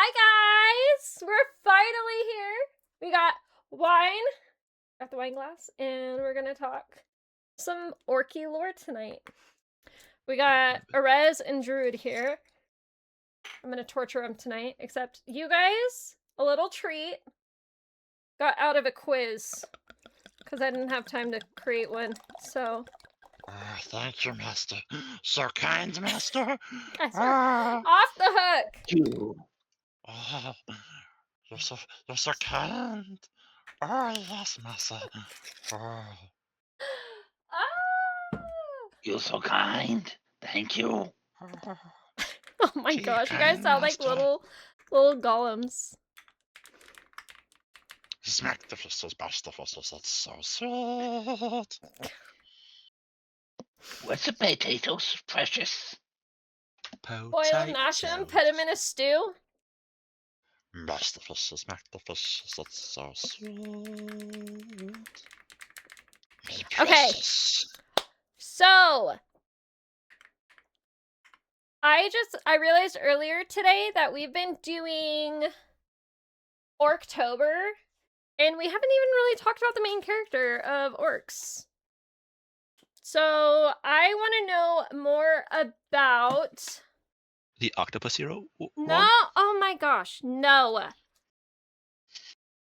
Hi guys! We're finally here. We got wine at the wine glass, and we're gonna talk some orky lore tonight. We got Erez and Druid here. I'm gonna torture them tonight, except you guys, a little treat, got out of a quiz because I didn't have time to create one, so... Thank you, Master. So kind, Master. Guys are off the hook! You. Oh, you're so kind. Oh, yes, Master. Oh. Ah! You're so kind. Thank you. Oh my Gee, gosh, you guys kind sound like master. little golems. Smack the fist, bash the fist, that's so sweet. What's the potatoes, precious? Boil them, mash them, put them in a stew. Bash the fist, smack the fist, that's so sweet. Okay. So, I realized earlier today that we've been doing Orktober, and we haven't even really talked about the main character of Orcs. So, I want to know more about... The octopus hero? No! Oh my gosh, no!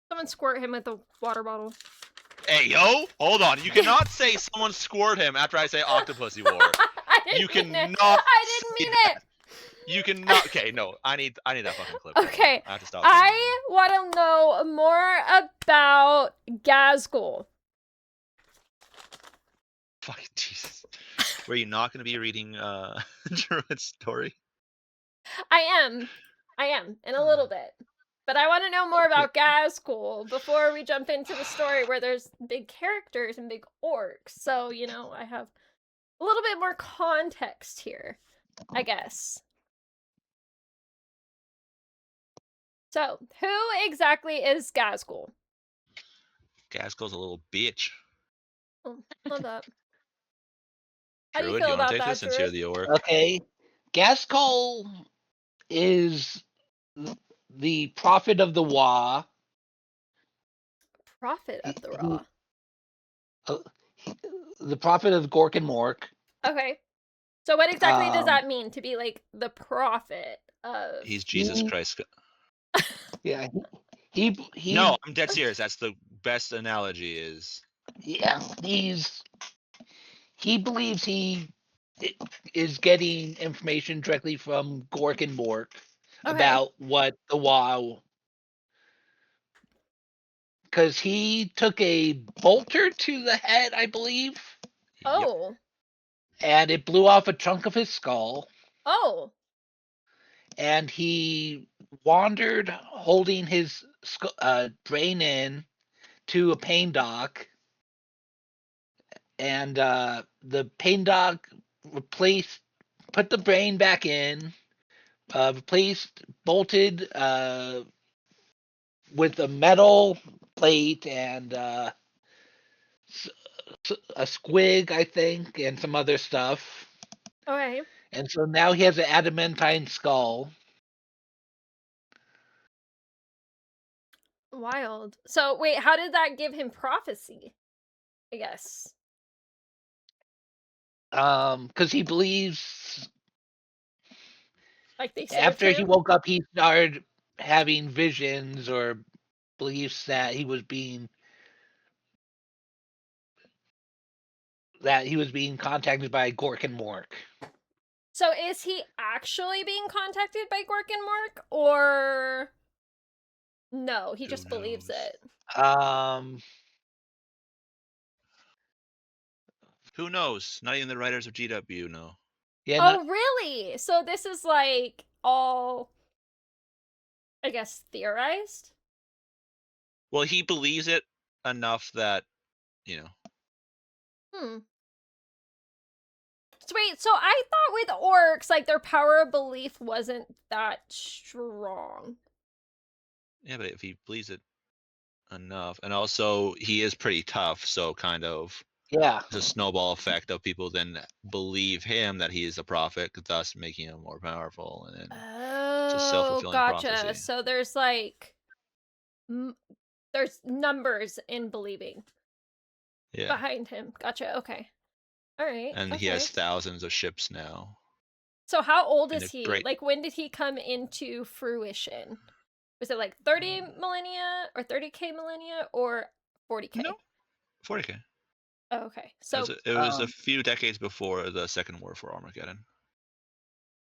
Someone squirt him with a water bottle. Hey, yo! Hold on. You cannot say someone scored him after I say octopus war. I didn't You mean it. cannot I didn't say mean that. it! You cannot. Okay, no. I need that fucking clip. Okay, I have to stop. I want to know more about Gazgul. Fucking Jesus. Were you not going to be reading Druid's story? I am, in a little bit. But I want to know more about Gazgul before we jump into the story where there's big characters and big orcs. So, you know, I have a little bit more context here, I guess. So, who exactly is Gazgul? Gazgul's a little bitch. Oh, love that. How do you Druid, feel you want about to take that, this since you're Druid? the orc? Okay. Gaskell is the prophet of the Wa. Prophet of the Raw. The prophet of Gork and Mork. Okay. So what exactly does that mean, to be like the prophet of... He's Jesus Christ. Yeah. He No, I'm dead serious. That's the best analogy is... Yeah, he believes he is getting information directly from Gork and Mork about what the Wa, because he took a bolter to the head, I believe. Oh. Yep. And it blew off a chunk of his skull. Oh. And he wandered holding his brain in to a pain dock. And the pain dock put the brain back in, bolted with a metal plate and a squig, I think, and some other stuff. Okay. And so now he has an adamantine skull. Wild. So wait, how did that give him prophecy? I guess. Because he believes Like they saved after him? he woke up, he started having visions or beliefs that he was being contacted by Gork and Mork. So is he actually being contacted by Gork and Mork, or no, he just believes it? Who knows? Not even the writers of GW know. Yeah. Oh, really? So this is like all, I guess, theorized? Well, he believes it enough that, you know. So wait, so I thought with orcs, like, their power of belief wasn't that strong. Yeah, but if he believes it enough, and also he is pretty tough, so kind of... Yeah. The snowball effect of people then believe him that he is a prophet, thus making him more powerful, and then a self-fulfilling gotcha. prophecy. So there's like, there's numbers in believing Yeah, behind him. Gotcha. Okay. All right. and he has thousands of ships now. So how old and is a he? great- Like, when did he come into fruition? Was it like 30 millennia or 30k millennia or 40k? No, 40k. Oh, okay. So It was a few decades before the Second War for Armageddon.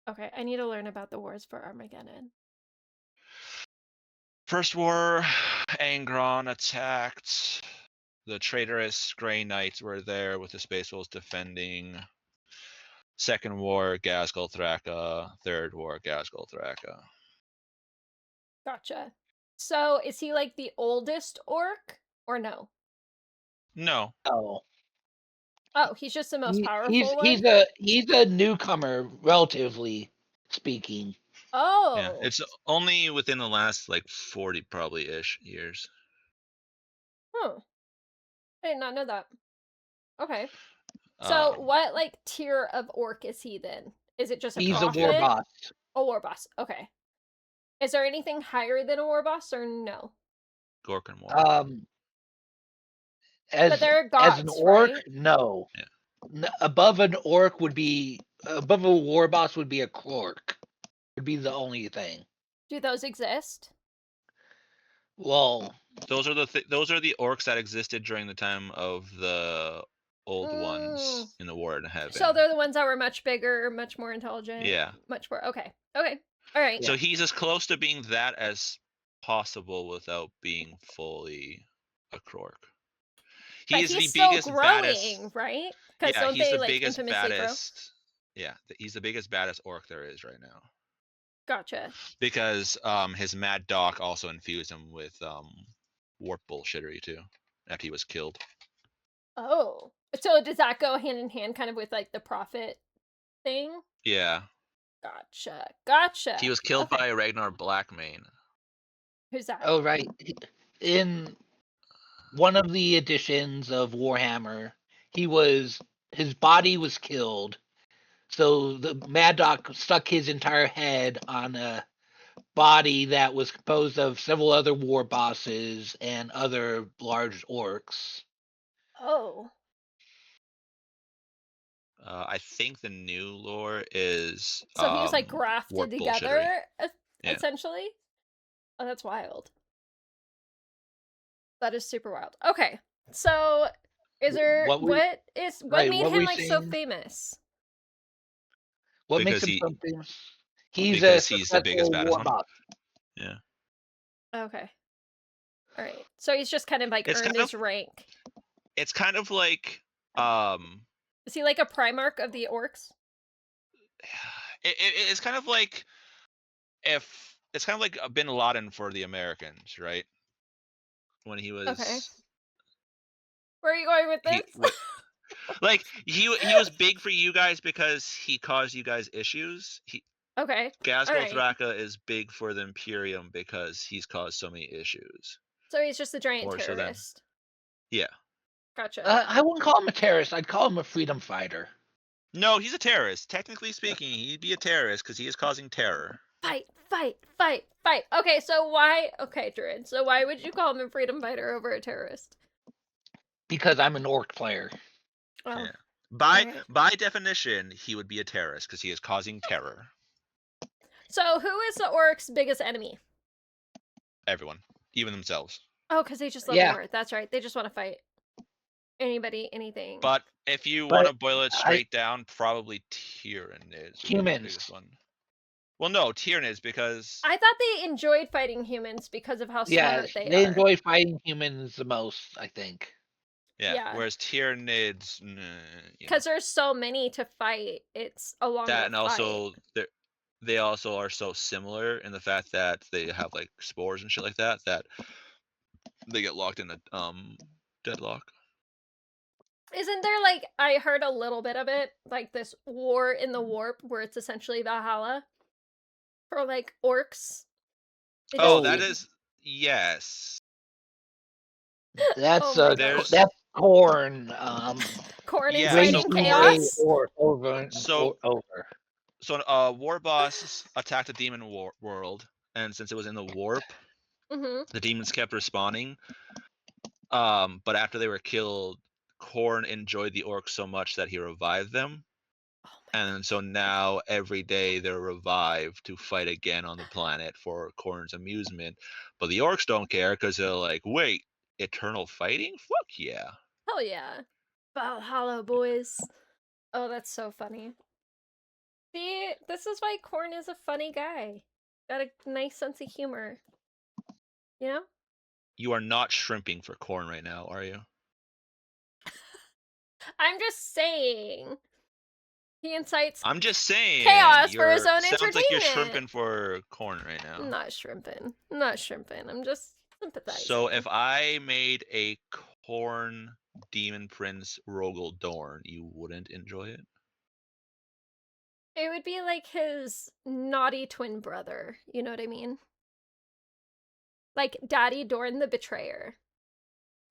okay, I need to learn about the wars for Armageddon. First war, Angron attacked. The traitorous Grey Knights were there with the Space Wolves defending. Second war, Ghazghkull Thraka. Third war, Ghazghkull Thraka. Gotcha. So is he like the oldest orc or no? No. Oh, Oh, he's just the most powerful one? he's a newcomer, relatively speaking. Oh. Yeah, it's only within the last like 40 probably-ish years. Huh. I did not know that. Okay. So what like tier of orc is he then? Is it just a He's prophet? a war boss. A war boss. Okay. Is there anything higher than a war boss or no? Gorkin War. But they're As an gods, orc, right? no. Yeah. Above an orc would be above a war boss would be a clork. Would be the only thing. Do those exist? Well, Those are the orcs that existed during the time of the old ones in the War in Heaven. So they're the ones that were much bigger, much more intelligent. Yeah. Much more. Okay. Okay. All right. So he's as close to being that as possible without being fully a Krork. But He's the still biggest growing, baddest. right? Because Yeah, don't he's they the like biggest infamously baddest. Yeah, he's the biggest baddest orc there is right now. Gotcha. Because his Mad Doc also infused him with warp bullshittery too, after he was killed. Oh, so does that go hand in hand, kind of with like the prophet thing? Yeah. Gotcha. He was killed by Ragnar Blackmane. Who's that? Oh, right. In one of the editions of Warhammer, his body was killed. So the Mad Dog stuck his entire head on a body that was composed of several other war bosses and other large orcs. Oh. I think the new lore is So he was like grafted together, essentially? Oh, that's wild. That is super wild. Okay. So is there what made him like so famous? What because makes him so famous? He's the biggest baddest one. Boss. Yeah. Okay. All right. So he's just kind of like earned his rank. It's kind of like Is he like a Primarch of the orcs? It's kind of like it's kind of like Bin Laden for the Americans, right? When he was Okay. Where are you going with this? Like he was big for you guys because he caused you guys issues. Okay. Ghazghkull Thraka is big for the Imperium because he's caused so many issues. So he's just a giant terrorist. Yeah. Gotcha. I wouldn't call him a terrorist. I'd call him a freedom fighter. No, he's a terrorist. Technically speaking, he'd be a terrorist because he is causing terror. Fight. Okay, so why? Okay, Druid. So why would you call him a freedom fighter over a terrorist? Because I'm an orc player. Oh. Yeah. By definition, he would be a terrorist because he is causing terror. So who is the orcs' biggest enemy? Everyone, even themselves. Oh, because they just love war. That's right. They just want to fight anybody, anything. But if you want to boil it straight down, probably Tyranids. Humans. One. Well, no, Tyranids because I thought they enjoyed fighting humans because of how smart they are. They enjoy fighting humans the most, I think. Yeah. Whereas Tyranids, because there's so many to fight, it's a longer that, and fight. also they also are so similar in the fact that they have like spores and shit like that they get locked in a deadlock. Isn't there like, I heard a little bit of it, like this war in the warp where it's essentially Valhalla for like orcs? That is, yes. That's that's Khorne. Khorne inciting chaos? Over. So war boss attacked the demon world, and since it was in the warp, Mm-hmm. the demons kept respawning. But after they were killed, Khorne enjoyed the orcs so much that he revived them. Oh my And so now every day they're revived to fight again on the planet for Khorne's amusement. But the orcs don't care because they're like, wait, eternal fighting? Fuck yeah. Hell yeah. Valhalla, boys. Oh, that's so funny. See, this is why Khorne is a funny guy. Got a nice sense of humor. You know? You are not shrimping for Khorne right now, are you? I'm just saying. He incites I'm just saying. chaos for his own sounds like you're entertainment. shrimping for Khorne right now. I'm not shrimping. I'm not shrimping. I'm just sympathizing. So if I made a Khorne Demon Prince Rogel Dorn, you wouldn't enjoy it? It would be like his naughty twin brother. You know what I mean? Like Daddy Dorn the Betrayer.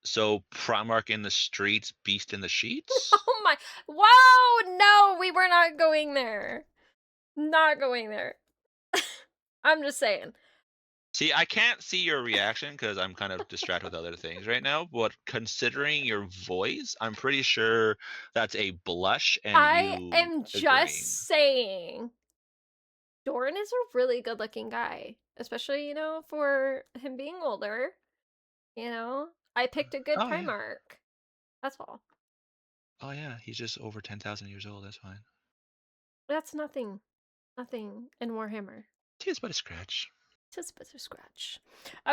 So Primarch in the streets, Beast in the sheets? Oh my. Whoa! No, we were not going there. Not going there. I'm just saying. See, I can't see your reaction because I'm kind of distracted with other things right now. But considering your voice, I'm pretty sure that's a blush and I you am just agreeing. saying. Dorn is a really good looking guy. Especially, you know, for him being older. You know? I picked a good Oh, yeah. Primarch. That's all. Oh yeah, he's just over 10,000 years old. That's fine. That's nothing. Nothing in Warhammer. Tis but a scratch. Just a bit of scratch.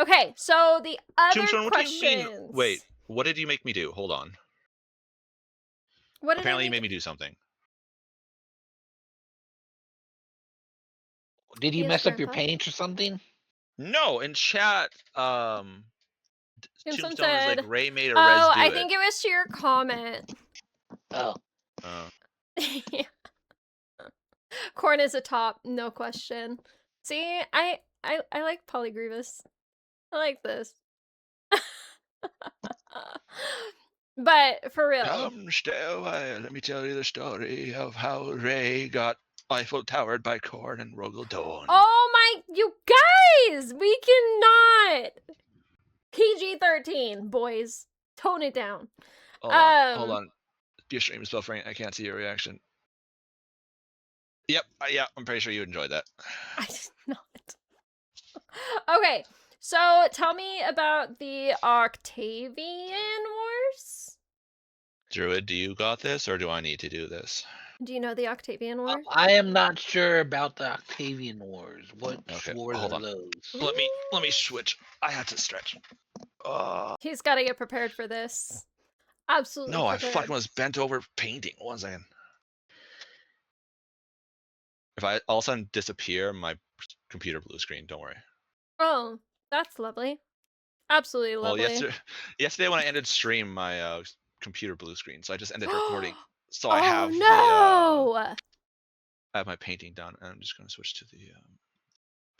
Okay, so the other Tombstone, what do you questions. mean? Wait, what did you make me do? Hold on. What did Apparently I you make? made me do something. Did you Yes, mess up your Grandpa? paint or something? No, in chat, Tombstone Tombstone is said, like Ray made a "Oh, res do I it. think it was to your comment." Oh, Yeah. Corn is a top, no question. See, I like Polygrievous. I like this. But for real, Come, stay a while. Let me tell you the story of how Ray got Eiffel Towered by Khorne and Rogel Dorn. oh my, you guys, we cannot. PG-13, boys, tone it down. Hold on. Your stream is buffering. I can't see your reaction. Yep, yeah, I'm pretty sure you enjoyed that. I did not. Okay, so tell me about the Octavian Wars. Druid, do you got this, or do I need to do this? Do you know the Octavian War? I am not sure about the Octavian Wars. What Okay, wars hold are on. those? Let me switch. I had to stretch. He's got to get prepared for this. Absolutely No, I prepared. fucking was bent over painting. 1 second. If I all of a sudden disappear, my computer blue screen. Don't worry. Oh, that's lovely. Absolutely Well, lovely. yesterday when I ended stream, my computer blue screen, so I just ended recording. So oh I have no! I have my painting done, and I'm just going to switch to the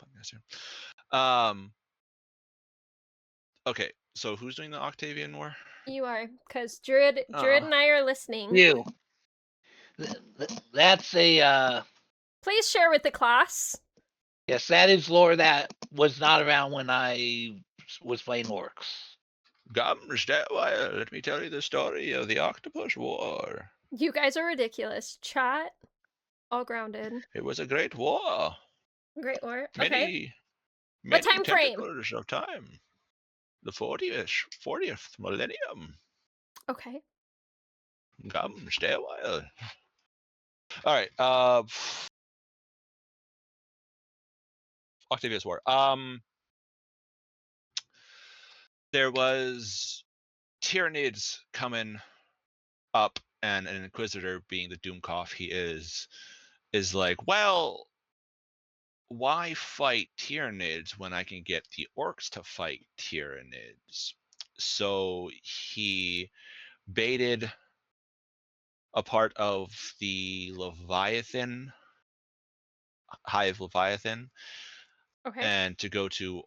podcast here. Okay, so who's doing the Octavian War? You are, because Druid and I are listening. You. That's a Please share with the class. yes, that is lore that was not around when I was playing orcs. Come, stay a while. Let me tell you the story of the Octopus War. You guys are ridiculous. Chat, all grounded. It was a great war. Great war. Many, Okay. many What time frame? tentacles of time. The 40th millennium. Okay. Come, stay a while. All right. Octavius War. There was Tyranids coming up, and an Inquisitor, being the Doomcoff he is like, well, why fight Tyranids when I can get the orcs to fight Tyranids? So he baited a part of the Leviathan, Hive Leviathan, Okay. and to go to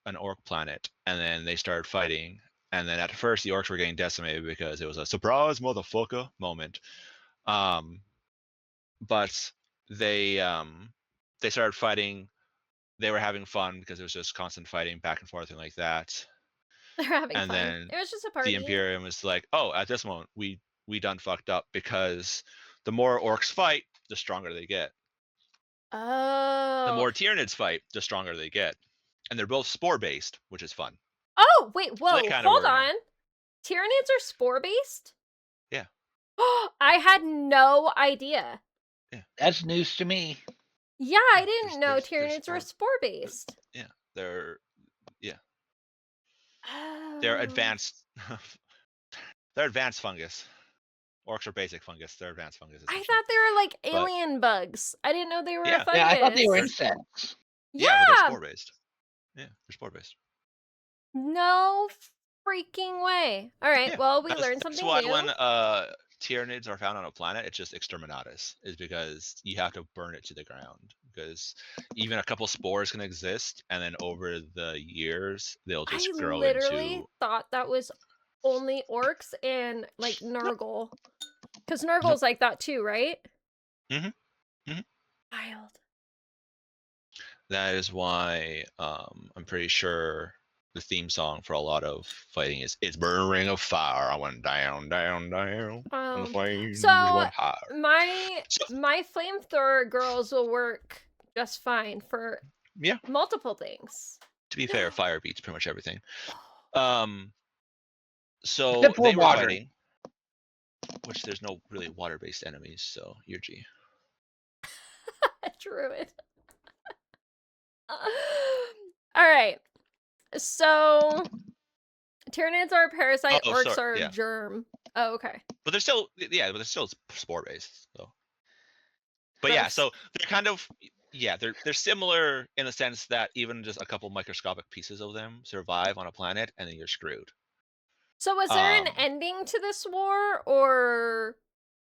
an orc planet, and then they started fighting. And then at first the orcs were getting decimated because it was a surprise motherfucker moment. But they started fighting. They were having fun because it was just constant fighting back and forth and like that. They're having And fun. then It was just a the party. Imperium was like, oh, at this moment we done fucked up because the more orcs fight, the stronger they get. The Oh. more Tyranids fight, the stronger they get. And they're both spore based, which is fun. Oh, wait, So whoa, they kinda hold were- on. Tyranids are spore based? Yeah. I had no idea. That's news to me. Yeah, I Yeah, didn't know there's Tyranids were spore based. Yeah, they're Oh. advanced. They're advanced fungus. Orcs are basic fungus. They're advanced fungus. I essentially. thought they were like alien bugs. I didn't know they were a Yeah. fungus. Yeah, I thought they were insects. Yeah, but they're spore based. Yeah, they're spore based. No freaking way. All right, Yeah, well, we that's, learned that's something why new. when Tyranids are found on a planet, it's just exterminatus, is because you have to burn it to the ground. Because even a couple spores can exist, and then over the years they'll just I grow literally into. thought that was only orcs and like Nurgle. Because Nurgle's Nope. like that too, right? Mhm. Mhm. Wild. That is why I'm pretty sure the theme song for a lot of fighting is "It's burning ring of fire. I went down, down, down, and the flames So went higher." my flamethrower girls will work just fine for Yeah. multiple things. To be fair, fire beats pretty much everything. So Except for they were water. fighting, which there's no really water-based enemies, so you're G. Druid. All right. So Tyranids are parasite, Oh, orcs sorry, are yeah. germ. Oh, okay. But they're still spore-based, so. But yeah, Gross. so they're kind of they're similar in the sense that even just a couple microscopic pieces of them survive on a planet, and then you're screwed. So was there an ending to this war, or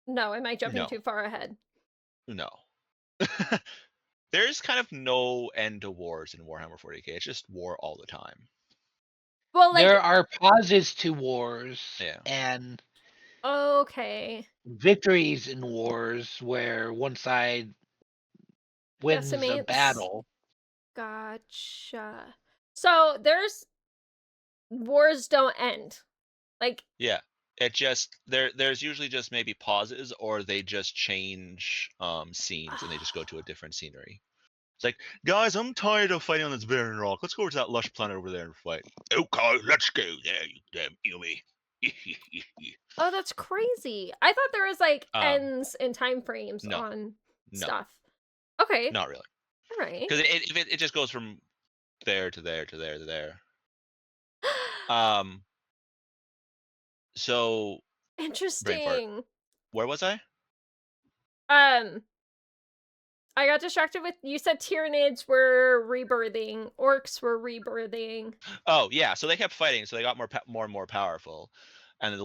no? Am I jumping No. too far ahead? No. There's kind of no end to wars in Warhammer 40k. It's just war all the time. Well, like There are pauses to wars and okay, victories in wars where one side wins a decimates. battle. Gotcha. So there's wars don't end. Like Yeah. It just there's usually just maybe pauses, or they just change scenes and they just go to a different scenery. It's like, guys, I'm tired of fighting on this barren rock. Let's go over to that lush planet over there and fight. Okay, let's go there, you damn Yumi. oh, that's crazy. I thought there was like ends and time frames No. on No. stuff. Okay. Not really. All right. Because it just goes from there to there to there to there. So Interesting. where was I? I got distracted with you said Tyranids were rebirthing, orcs were rebirthing. Oh yeah, so they kept fighting, so they got more and more powerful, and the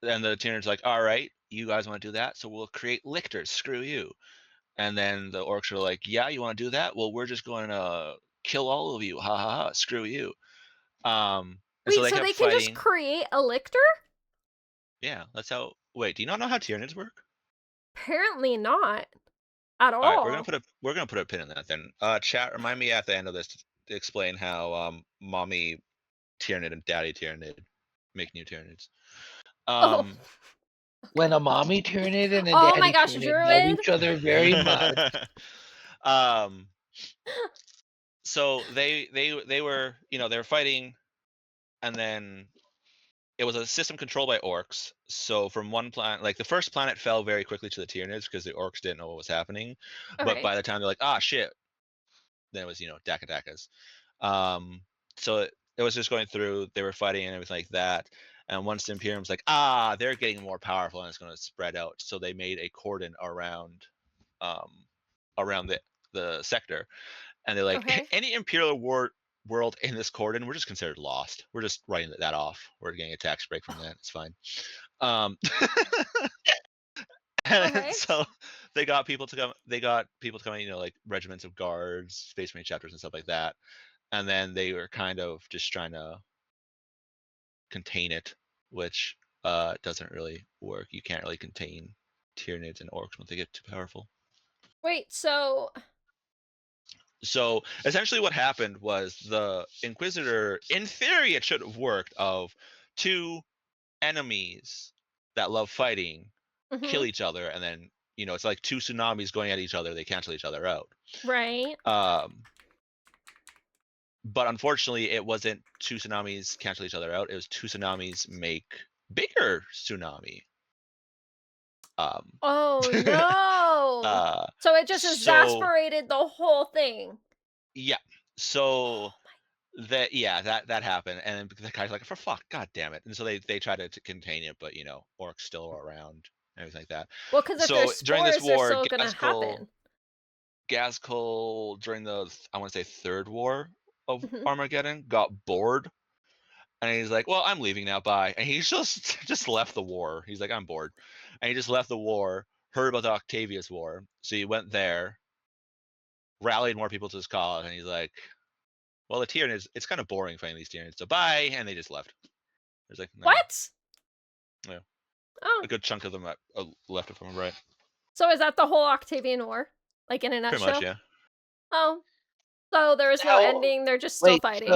Tyranids like, all right, you guys want to do that, so we'll create lictors. Screw you. And then the orcs are like, yeah, you want to do that? Well, we're just going to kill all of you. Ha ha ha. Screw you. And Wait, so they so kept they can fighting. just create a lictor? Yeah, that's how. Wait, do you not know how Tyranids work? Apparently not. At all. All right, we're gonna put a pin in that then. Chat, remind me at the end of this to explain how mommy Tyranid and daddy Tyranid make new Tyranids. When a mommy Tyranid and a oh daddy my gosh, Tyranid Druid. love each other very much. So they were they were fighting, and then it was a system controlled by orcs. So from one planet, like the first planet fell very quickly to the Tyranids because the orcs didn't know what was happening. Okay. But by the time they're like, ah, shit, then it was Daka-Dakas. So it was just going through. They were fighting and everything like that. And once the Imperium's like, ah, they're getting more powerful and it's going to spread out. So they made a cordon around the sector, and they're like, Okay. any Imperial world in this cordon, we're just considered lost. We're just writing that off. We're getting a tax break from that. It's fine. And Okay. so they got people to come. They got people to come in, like regiments of guards, Space Marine chapters, and stuff like that. And then they were kind of just trying to contain it, which doesn't really work. You can't really contain Tyranids and orcs once they get too powerful. Wait, so So essentially what happened was the Inquisitor, in theory it should have worked, of two enemies that love fighting kill each other, and then it's like two tsunamis going at each other, they cancel each other out. right. But unfortunately it wasn't two tsunamis cancel each other out, it was two tsunamis make bigger tsunami. Oh no. So it just so exasperated the whole thing. yeah, so that happened, and then the guy's like, for fuck, god damn it. And so they try to contain it, but orcs still are around and everything like that. Well, because if So there's during this spores, they're war, still gonna happen. Gaskell during the, I want to say, third war of Mhm. Armageddon got bored, and he's like, well, I'm leaving now, bye. And he just left the war. He's like, I'm bored, and he just left the war, heard about the Octavius War, so he went there, rallied more people to his cause, and he's like, well, the Tyranids, it's kind of boring fighting these Tyranids, so bye. And they just left. There's like, no, What? Yeah. Oh, a good chunk of them left, if I'm right. so is that the whole Octavian War, like in a Pretty nutshell? much, yeah. Oh, so there was no Now, ending. They're just still wait, fighting.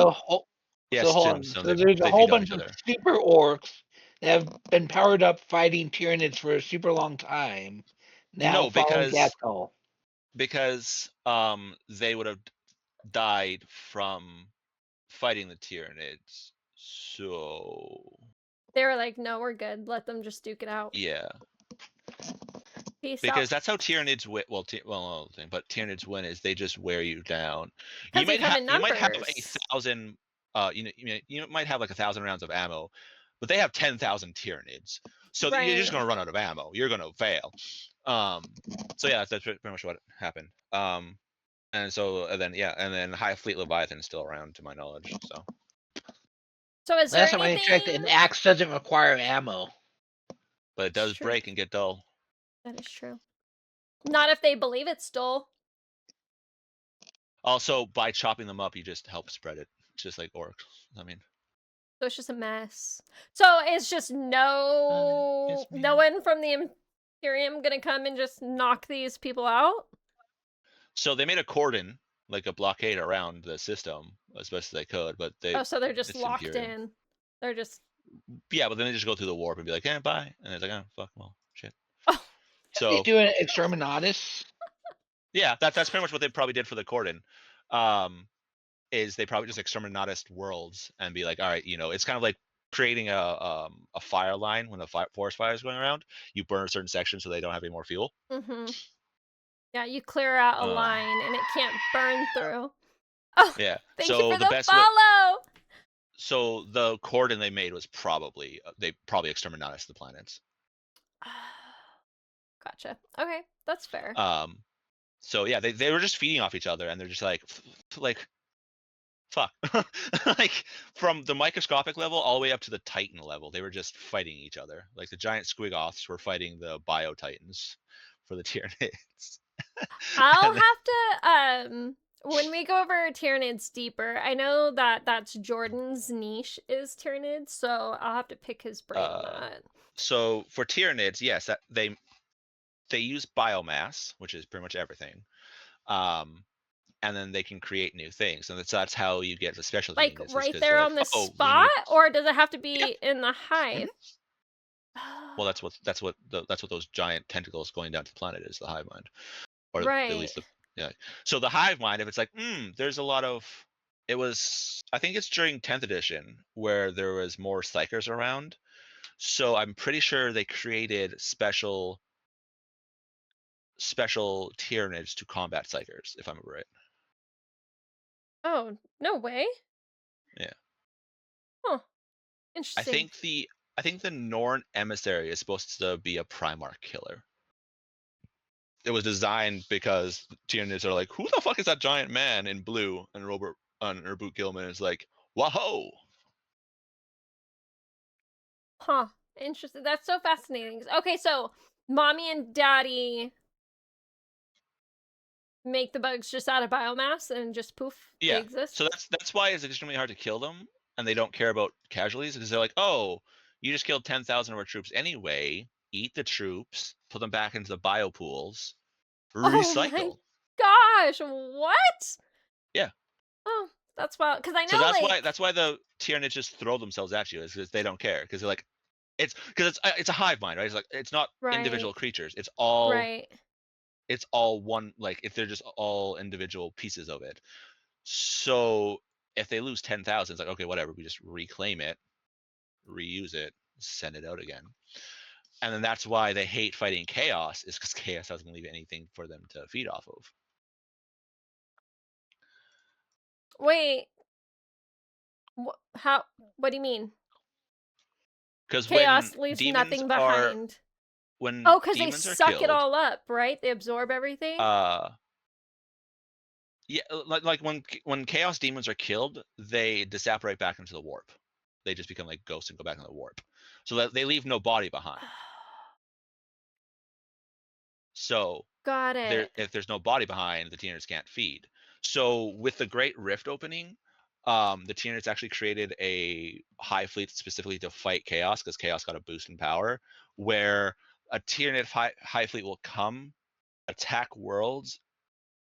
Yeah, so hold soon, on. soon So there's a they whole feed off bunch each of other. super orcs that have been powered up fighting Tyranids for a super long time. Now No, following Gaskell. because they would have died from fighting the Tyranids. So They were like, no, we're good. Let them just duke it out. yeah, Peace because out. that's how Tyranids win. Well, another thing, but Tyranids win is they just wear you down. Because they come in You might have numbers. 1,000. You might have like 1,000 rounds of ammo, but they have 10,000 Tyranids. So you're just Right. gonna run out of ammo. You're gonna fail. So yeah, that's pretty much what happened. And then High Fleet Leviathan is still around, to my knowledge. So is there Last time I checked, anything? an axe doesn't require ammo. But it does True. break and get dull. That is true. Not if they believe it's dull. Also, by chopping them up, you just help spread it, just like orcs. I mean, So it's just a mess. So it's just no it's me. one from the Imperium gonna come and just knock these people out? So they made a cordon, like a blockade around the system as best as they could, but Oh, so they're just it's locked Imperium. in. They're just Yeah, but then they just go through the warp and be like, bye. And it's like, oh, fuck, well, shit. oh. They So do an exterminatus. yeah, that's pretty much what they probably did for the cordon. Is they probably just exterminatus worlds and be like, all right, it's kind of like creating a fire line when a forest fire is going around. You burn a certain section so they don't have any more fuel. Mm-hmm. Yeah, you clear out a Uh, line and it can't burn through. Oh, yeah. thank you So for the the best way. follow. So the cordon they made was probably they probably exterminatus the planets. Gotcha. Okay, that's fair. So yeah, they were just feeding off each other, and they're just like fuck, like from the microscopic level all the way up to the Titan level, they were just fighting each other. Like the giant squigoths were fighting the bio Titans for the Tyranids. I'll And have to when we go over Tyranids deeper, I know that that's Jordan's niche is Tyranids, so I'll have to pick his brain on that. So for Tyranids, yes, that they use biomass, which is pretty much everything. And then they can create new things, and that's how you get the specialty Like units. right Because there they're like, on the oh, spot, or does it have to be in the hive? well, that's what those giant tentacles going down to the planet is, the hive mind, or right. at least yeah. So the hive mind, if it's like, there's a lot of, it was, I think it's during 10th edition where there was more psychers around. So I'm pretty sure they created special Tyranids to combat psychers, if I'm right. Oh, no way. Yeah. Huh. I Interesting. think the Norn emissary is supposed to be a Primarch killer. It was designed because Tyranids are like, who the fuck is that giant man in blue? And Boot Gilman is like, whoa. Huh. Interesting. That's so fascinating. Okay, so mommy and daddy make the bugs just out of biomass and just poof, they Yeah. exist. So that's why it's extremely hard to kill them, and they don't care about casualties because they're like, oh, you just killed 10,000 of our troops anyway. Eat the troops, put them back into the bio pools, Oh my recycle. gosh, what? Yeah. Oh, that's wild. Because I know, So like, that's why the Tyranids just throw themselves at you, is because they don't care, because they're like, it's a hive mind, right? It's like, it's not individual right, creatures. It's all right. one, like, if they're just all individual pieces of it. So if they lose 10,000, it's like, okay, whatever. We just reclaim it, reuse it, send it out again. And then that's why they hate fighting chaos, is because chaos doesn't leave anything for them to feed off of. Wait, how? What do you mean? Because Chaos leaves nothing behind. when Oh, because they demons are suck it killed, all up, right? They absorb everything. yeah, like when chaos demons are killed, they disapparate back into the warp. They just become like ghosts and go back into the warp. So that they leave no body behind. So Got it. if there's no body behind, the Tyranids can't feed. So with the Great Rift opening, the Tyranids actually created a hive fleet specifically to fight chaos, because chaos got a boost in power, where a Tyranid hive fleet will come, attack worlds,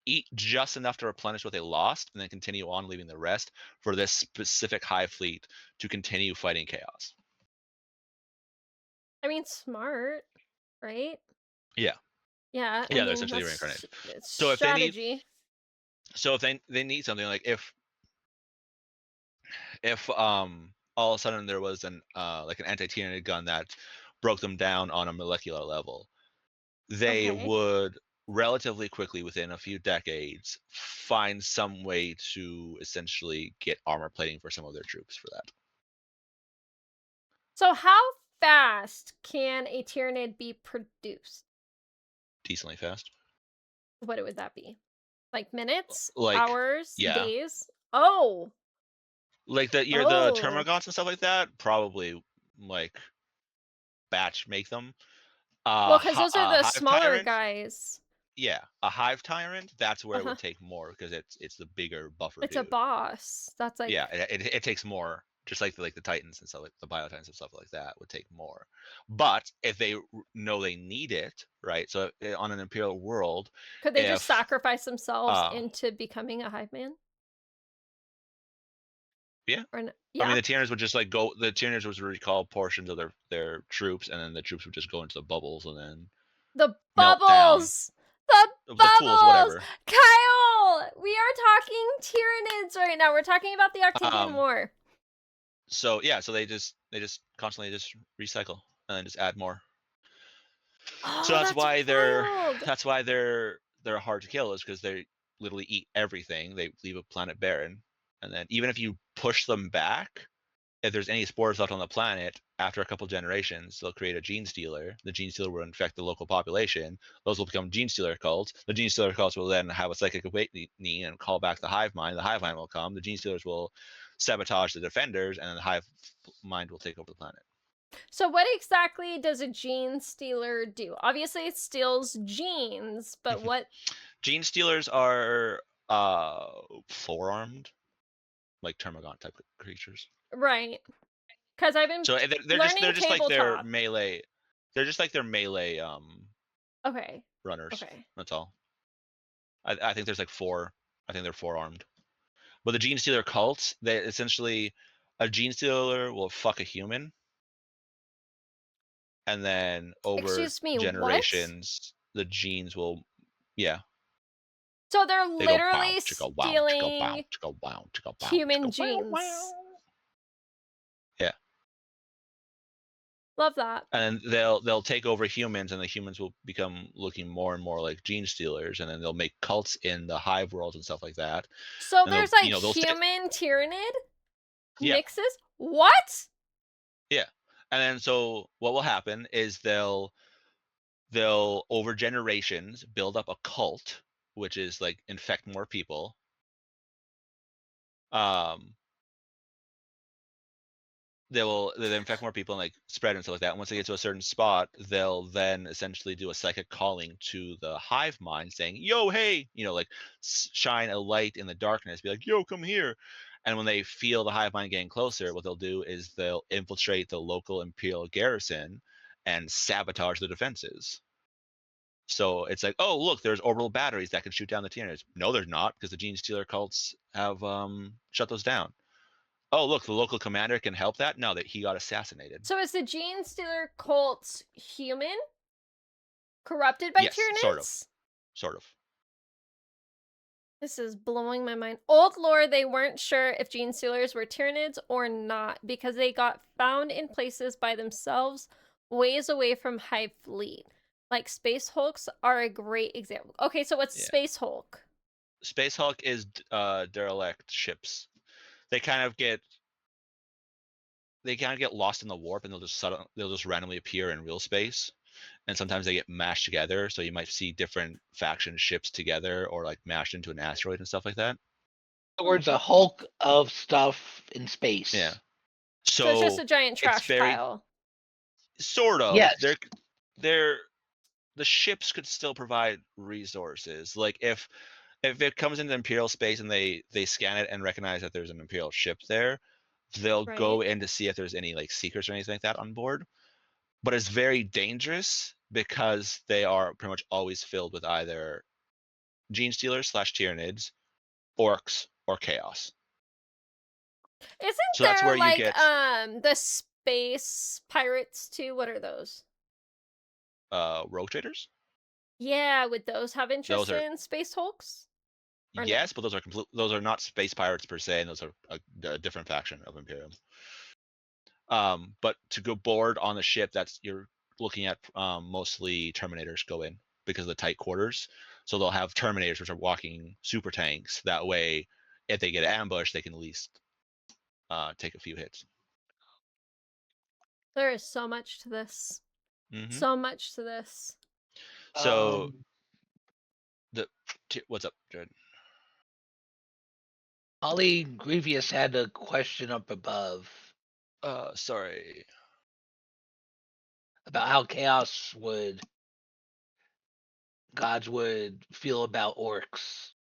eat just enough to replenish what they lost, and then continue on, leaving the rest for this specific hive fleet to continue fighting chaos. I mean, smart, right? Yeah. Yeah, I Yeah, they're mean, essentially reincarnated. it's So if they need strategy. they need something, like if all of a sudden there was an like an anti-Tyranid gun that broke them down on a molecular level, they Okay. would relatively quickly, within a few decades, find some way to essentially get armor plating for some of their troops for that. So how fast can a Tyranid be produced? Decently fast. What would that be? Like minutes, Like, hours, yeah. days? Oh. Like the Oh. Termagants and stuff like that, probably like batch make them. Well, because those are A the hive smaller tyrant, guys. yeah, a hive tyrant. That's where it Uh-huh. would take more, because it's the bigger buffer It's a dude. boss. That's like, Yeah, it takes more, just like the Titans and stuff, like the Biotitans and stuff like that would take more. But if they know they need it, right? So on an Imperial world, could they just if sacrifice themselves uh into becoming a hive man? yeah, Or I yeah. mean, the Tyranids would just like go. The Tyranids would recall portions of their troops, and then the troops would just go into the bubbles and then The melt down. bubbles! The The pools, bubbles! whatever. Kyle! We are talking Tyranids right now. We're talking about the Octavian War. So yeah, so they just constantly just recycle and then just add more. Oh, So that's why wild. they're hard to kill, is because they literally eat everything. They leave a planet barren, and then even if you push them back, if there's any spores left on the planet, after a couple generations, they'll create a gene stealer. The gene stealer will infect the local population. Those will become gene stealer cults. The gene stealer cults will then have a psychic awakening and call back the hive mind. The hive mind will come. The gene stealers will sabotage the defenders, and then the hive mind will take over the planet. So what exactly does a gene stealer do? Obviously it steals genes, but what? Gene stealers are four-armed, like Termagant type creatures. Right. Because I've been So learning they're just like their tabletop. melee. They're just like their melee Okay. runners. Okay. That's all. I think there's like four. I think they're four-armed. But the gene stealer cults, they essentially, a gene stealer will fuck a human, and then over Excuse me, what? generations, the genes will, yeah, So they're they go bow, literally chicka wow, chicka wow, stealing chicka wow, chicka wow, human chicka wow, genes. wow. Yeah. Love that. And they'll take over humans, and the humans will become looking more and more like gene stealers, and then they'll make cults in the hive world and stuff like that. So And there's like they'll stay, human Tyranid yeah, mixes? What? yeah. And then so what will happen is they'll over generations build up a cult, which is like infect more people. They'll infect more people and like spread and stuff like that. And once they get to a certain spot, they'll then essentially do a psychic calling to the hive mind, saying, "Yo, hey," like shine a light in the darkness, be like, "Yo, come here." And when they feel the hive mind getting closer, what they'll do is they'll infiltrate the local Imperial garrison and sabotage the defenses. So it's like, oh look, there's orbital batteries that can shoot down the Tyranids. No, there's not, because the Gene Stealer cults have shut those down. Oh look, the local commander can help that. No, that he got assassinated. So is the Gene Stealer cult human? Corrupted by Yes, Tyranids? sort of. This is blowing my mind. Old lore, they weren't sure if Gene Stealers were Tyranids or not because they got found in places by themselves, ways away from Hive Fleet. Like Space Hulks are a great example. Okay, so what's Yeah. Space Hulk? Space Hulk is derelict ships. They kind of get lost in the warp, and they'll just randomly appear in real space. And sometimes they get mashed together, so you might see different faction ships together or like mashed into an asteroid and stuff like that. In other words, a hulk of stuff in space. Yeah. So it's just a giant trash pile. Sort of. Yes. The ships could still provide resources. Like if it comes into Imperial space and they scan it and recognize that there's an Imperial ship there, they'll go in to see if there's any like seekers or anything like that on board. But it's very dangerous because they are pretty much always filled with either Gene Stealers / Tyranids, Orcs, or Chaos. Isn't So that's there where you like get the space pirates too? What are those? Rogue Traders. Yeah, would those have interest Those are- in Space Hulks? Or no? Yes, but those are not space pirates per se, and those are a different faction of Imperium. But to go board on the ship, you're looking at mostly Terminators go in because of the tight quarters. So they'll have Terminators, which are walking super tanks. That way, if they get ambushed, they can at least take a few hits. There is so much to this. Mm-hmm. So much to this. So what's up, Jared? Ollie Grievous had a question up above Sorry. about how gods would feel about orcs.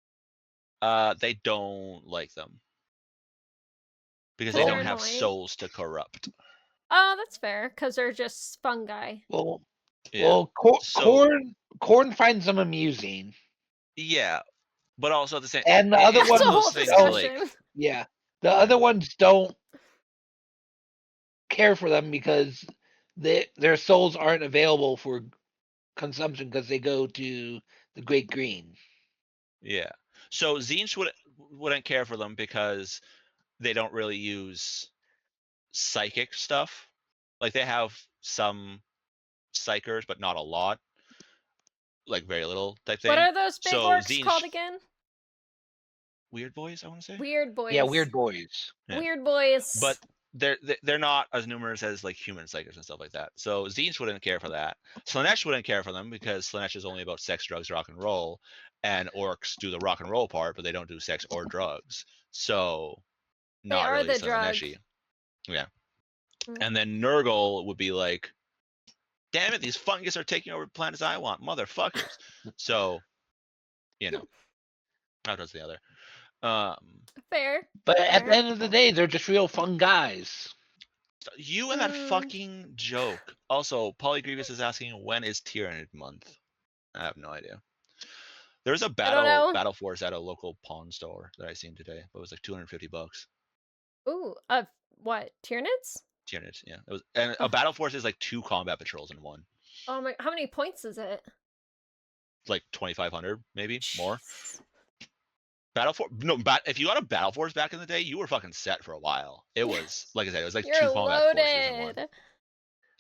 They don't like them because Well, they They're don't have annoying. souls to corrupt. Oh, that's fair, because they're just fungi. Well, Yeah. Corn finds them amusing. Yeah, but also at the same. And the other That's one a whole was discussion. Yeah, the other ones don't care for them because their souls aren't available for consumption because they go to the Great Green. Yeah. So Tzeentch wouldn't care for them because they don't really use psychic stuff. Like they have some psychers, but not a lot. Like very little type thing. What are those big So orcs Tzeentch, called again? Weird boys, I want to say. Weird boys. Yeah, weird boys. Yeah. Weird boys. But they're not as numerous as like human psychers and stuff like that. So Tzeentch wouldn't care for that. Slaanesh wouldn't care for them because Slaanesh is only about sex, drugs, rock and roll, and orcs do the rock and roll part, but they don't do sex or drugs. So not they are really the drug. Slaaneshi. Yeah. And then Nurgle would be like, damn it, these fungus are taking over planets I want, motherfuckers. So, that was the other. Fair. But at the end of the day, they're just real fun guys. You and that fucking joke. Also, Polly Grievous is asking, when is Tyranid month? I have no idea. There's a battle force at a local pawn store that I seen today, but it was like $250. Ooh, of what? Tyranids? Tyranids, yeah. It was, and a battle force is like 2 combat patrols in one. Oh my! How many points is it? Like 2,500, maybe more. Jeez. If you got a battle force back in the day, you were fucking set for a while. It was like I said, it was like You're 2 combat forces in one. loaded.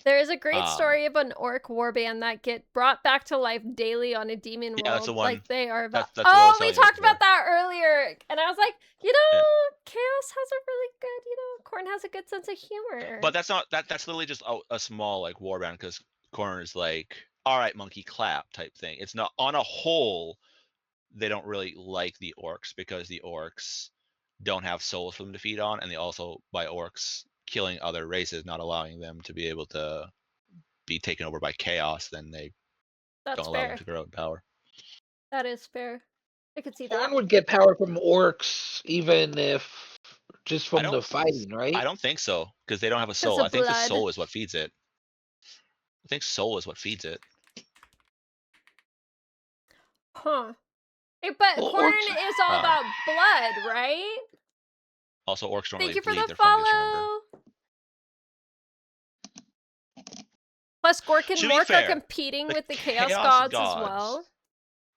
There is a great story of an orc warband that get brought back to life daily on a demon world. That's the one. Like they are. That's oh, we talked about that earlier, and I was like, Chaos has a really good, Corn has a good sense of humor. But that's not that's literally just a small like warband because Corn is like, all right, monkey, clap type thing. It's not on a whole. They don't really like the orcs because the orcs don't have souls for them to feed on, and they also by orcs killing other races, not allowing them to be able to be taken over by chaos, then they don't allow them to grow in power. That is fair. I could see Corn that. would get power from orcs even if just from the fighting, right? I don't think so because they don't have a soul. I think the soul is what feeds it. I think soul is what feeds it. Huh. But Well, corn orcs- is all about blood, right? Also, orcs don't Thank really you for bleed the their fungus, remember? follow. Plus, Gork and To be Mork are fair, competing the with the Chaos Chaos Gods as Gods well.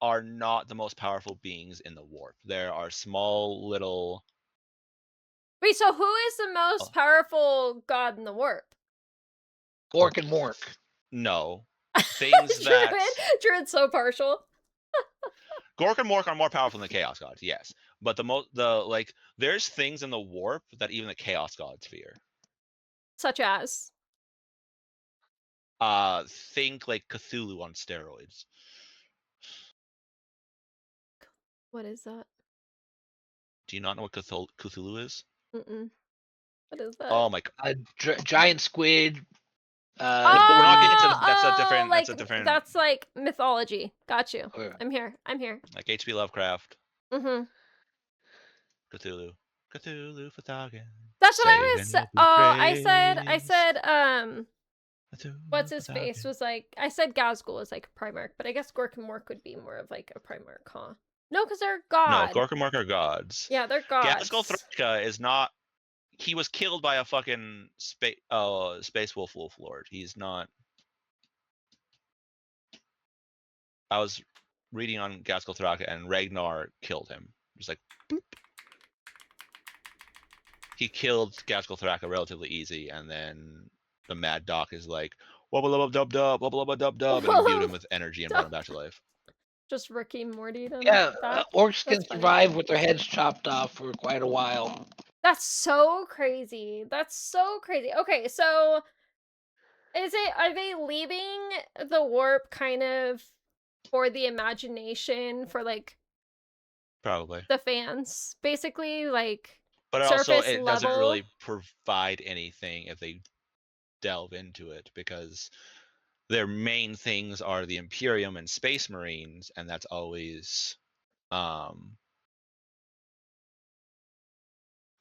are not the most powerful beings in the warp. There are small little... Wait, so who is the most powerful god in the warp? Gork and Mork. No. Things that... Druid's so partial. Gork and Mork are more powerful than the Chaos Gods, yes. But there's things in the warp that even the Chaos Gods fear. Such as? Think like Cthulhu on steroids. What is that? Do you not know what Cthulhu is? Mm-mm. What is that? Oh my god. Giant squid. But we're not getting into that's a different like, that's a different that's like mythology. Got you. Yeah. I'm here. I'm here. like H.P. Lovecraft, Mm-hmm. Cthulhu. Cthulhu for talking. That's what I was. Saving Oh, every I said. Cthulhu What's his for face talking. was like. I said Gazgul was like a Primarch, but I guess Gork and Mork would be more of like a Primarch, huh? No, because they're god. No, Gork and Mork are gods. Yeah, they're gods. Gaskell Thraka is not. He was killed by a fucking space wolf lord. He's not. I was reading on Gaskell Thraka and Ragnar killed him. Just like boop. He killed Gaskell Thraka relatively easy, and then the Mad Doc is like wubba lubba dub dub, wubba lubba dub dub, and imbued him with energy and brought him back to life. Just Ricky Morty them Yeah, back. orcs can That's funny. survive with their heads chopped off for quite a while. That's so crazy. That's so crazy. Okay, so are they leaving the warp kind of for the imagination for like Probably. the fans, basically, like But also, surface it doesn't level? really provide anything if they delve into it, because their main things are the Imperium and Space Marines, and that's always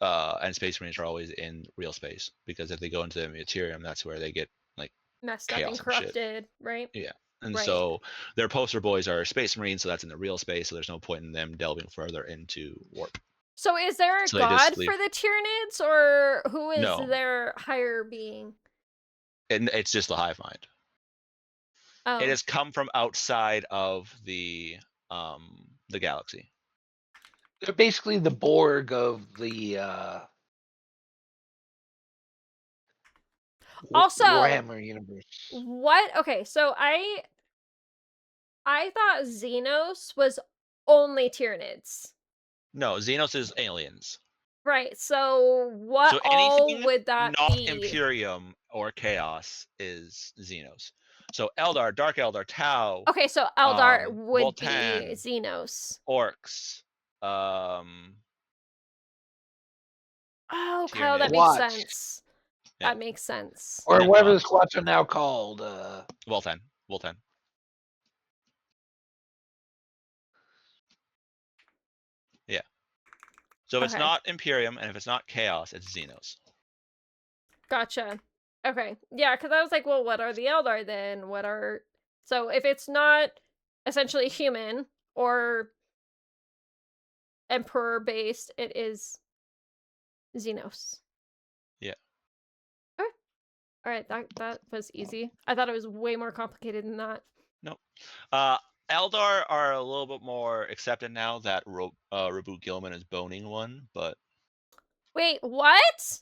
and Space Marines are always in real space, because if they go into the Imperium, that's where they get like Messed up chaos and and shit. corrupted, right? Yeah. And Right. so their poster boys are Space Marines, so that's in the real space, so there's no point in them delving further into warp. So is there a So they just god leave. for the Tyranids, or who is No. their higher being? And it's just the hive mind. Oh. It has come from outside of the galaxy. They're basically the Borg of the Also, Warhammer universe. What? Okay, so I thought Xenos was only Tyranids. No, Xenos is aliens. Right, so what So all anything would that not be? Imperium or Chaos is Xenos. So Eldar, Dark Eldar, Tau. Okay, so Eldar would Voltan, be Xenos. Orcs. Oh, Kyle, that Tyranids. makes Squats. sense. Yeah. That makes sense. Or Yeah, whatever the Squats. squats are now called. Voltan. Yeah. So if it's Okay. not Imperium and if it's not Chaos, it's Xenos. Gotcha. Okay. Yeah, because I was like, well, what are the Eldar then? So if it's not essentially human or Emperor based, it is Xenos. Yeah. Okay. Alright, that was easy. I thought it was way more complicated than that. Nope. Eldar are a little bit more accepted now that Reboot Gilman is boning one, but Wait, what?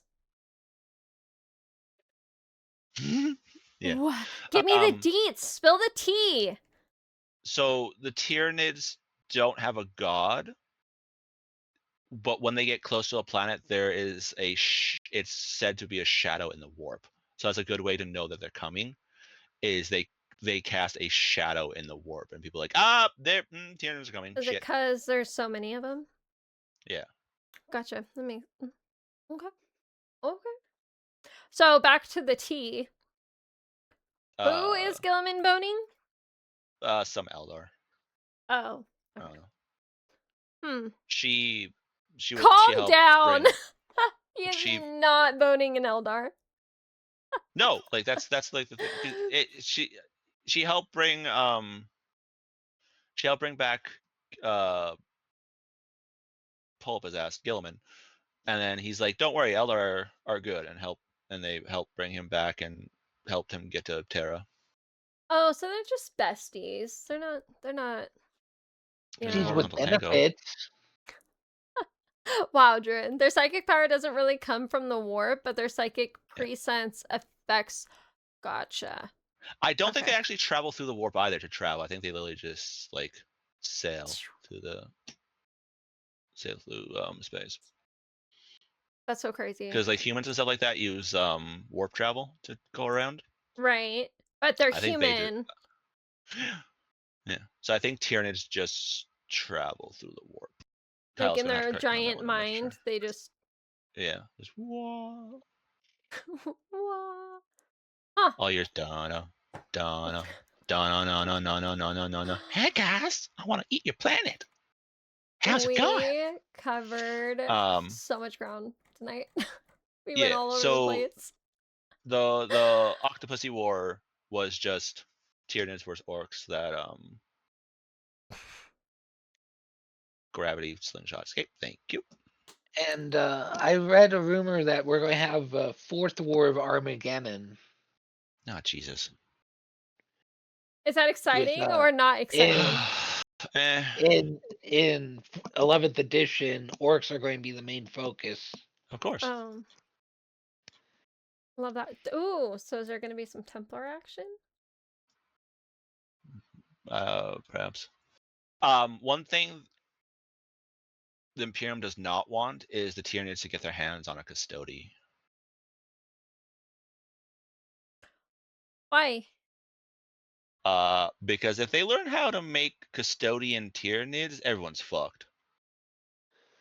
yeah. Give me the deets. Spill the tea. So the Tyranids don't have a god, but when they get close to a planet, there is it's said to be a shadow in the warp. So that's a good way to know that they're coming. Is they cast a shadow in the warp, and people are like, Tyranids are coming. Is it Shit. because there's so many of them? Yeah. Gotcha. Okay. Okay. So back to the tea. Who is Gilliman boning? Some Eldar. Oh. I Okay. don't know. She Calm down. Bring... He is not boning an Eldar. No, like that's like the thing. She helped bring She'll bring back pull up his ass, Gilliman, and then he's like, "Don't worry, Eldar are good," and they help bring him back and helped him get to Terra. Oh, so they're just besties. They're not. You She's Or know. with Uncle Tango. benefits. Wow, Drin. Their psychic power doesn't really come from the warp, but their psychic Yeah. presense affects. Gotcha. I don't think they Okay. actually travel through the warp either to travel. I think they literally just like sail through space. That's so crazy. Because like humans and stuff like that use warp travel to go around. Right. But they're I think they do. human. Yeah. So I think Tyranids just travel through the warp. Like Kyle's in gonna have to their correct me on that giant one, I'm not sure. mind, they just. Yeah. Just whoa. Wah. Huh. All yours, Donna. No. Hey guys, I want to eat your planet. How's it going? We covered so much ground tonight. We went Yeah, all over the so place. the Octopussy War was just Tyranids versus Orcs that gravity slingshot escape. Thank you. And I read a rumor that we're going to have a fourth war of Armageddon. Oh Jesus. Is that exciting or not exciting? In 11th edition, orcs are going to be the main focus. Of course. Love that. Ooh, so is there going to be some Templar action? Perhaps. One thing the Imperium does not want is the Tyranids to get their hands on a Custody. Why? Because if they learn how to make Custodian Tyranids, everyone's fucked.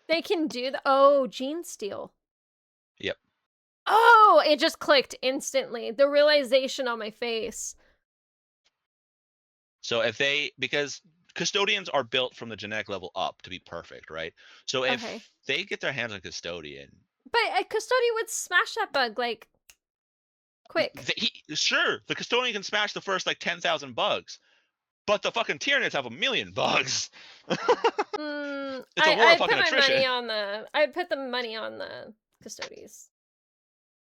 They can do the. Oh, gene steal. Yep. Oh, it just clicked instantly. The realization on my face. So because Custodians are built from the genetic level up to be perfect, right? So if they get their hands on Custodian, but a Custodian would smash that bug like quick. Sure, the Custodian can smash the first like 10,000 bugs, but the fucking Tyranids have 1,000,000 bugs. It's a war of fucking attrition. I'd put the money on the Custodians.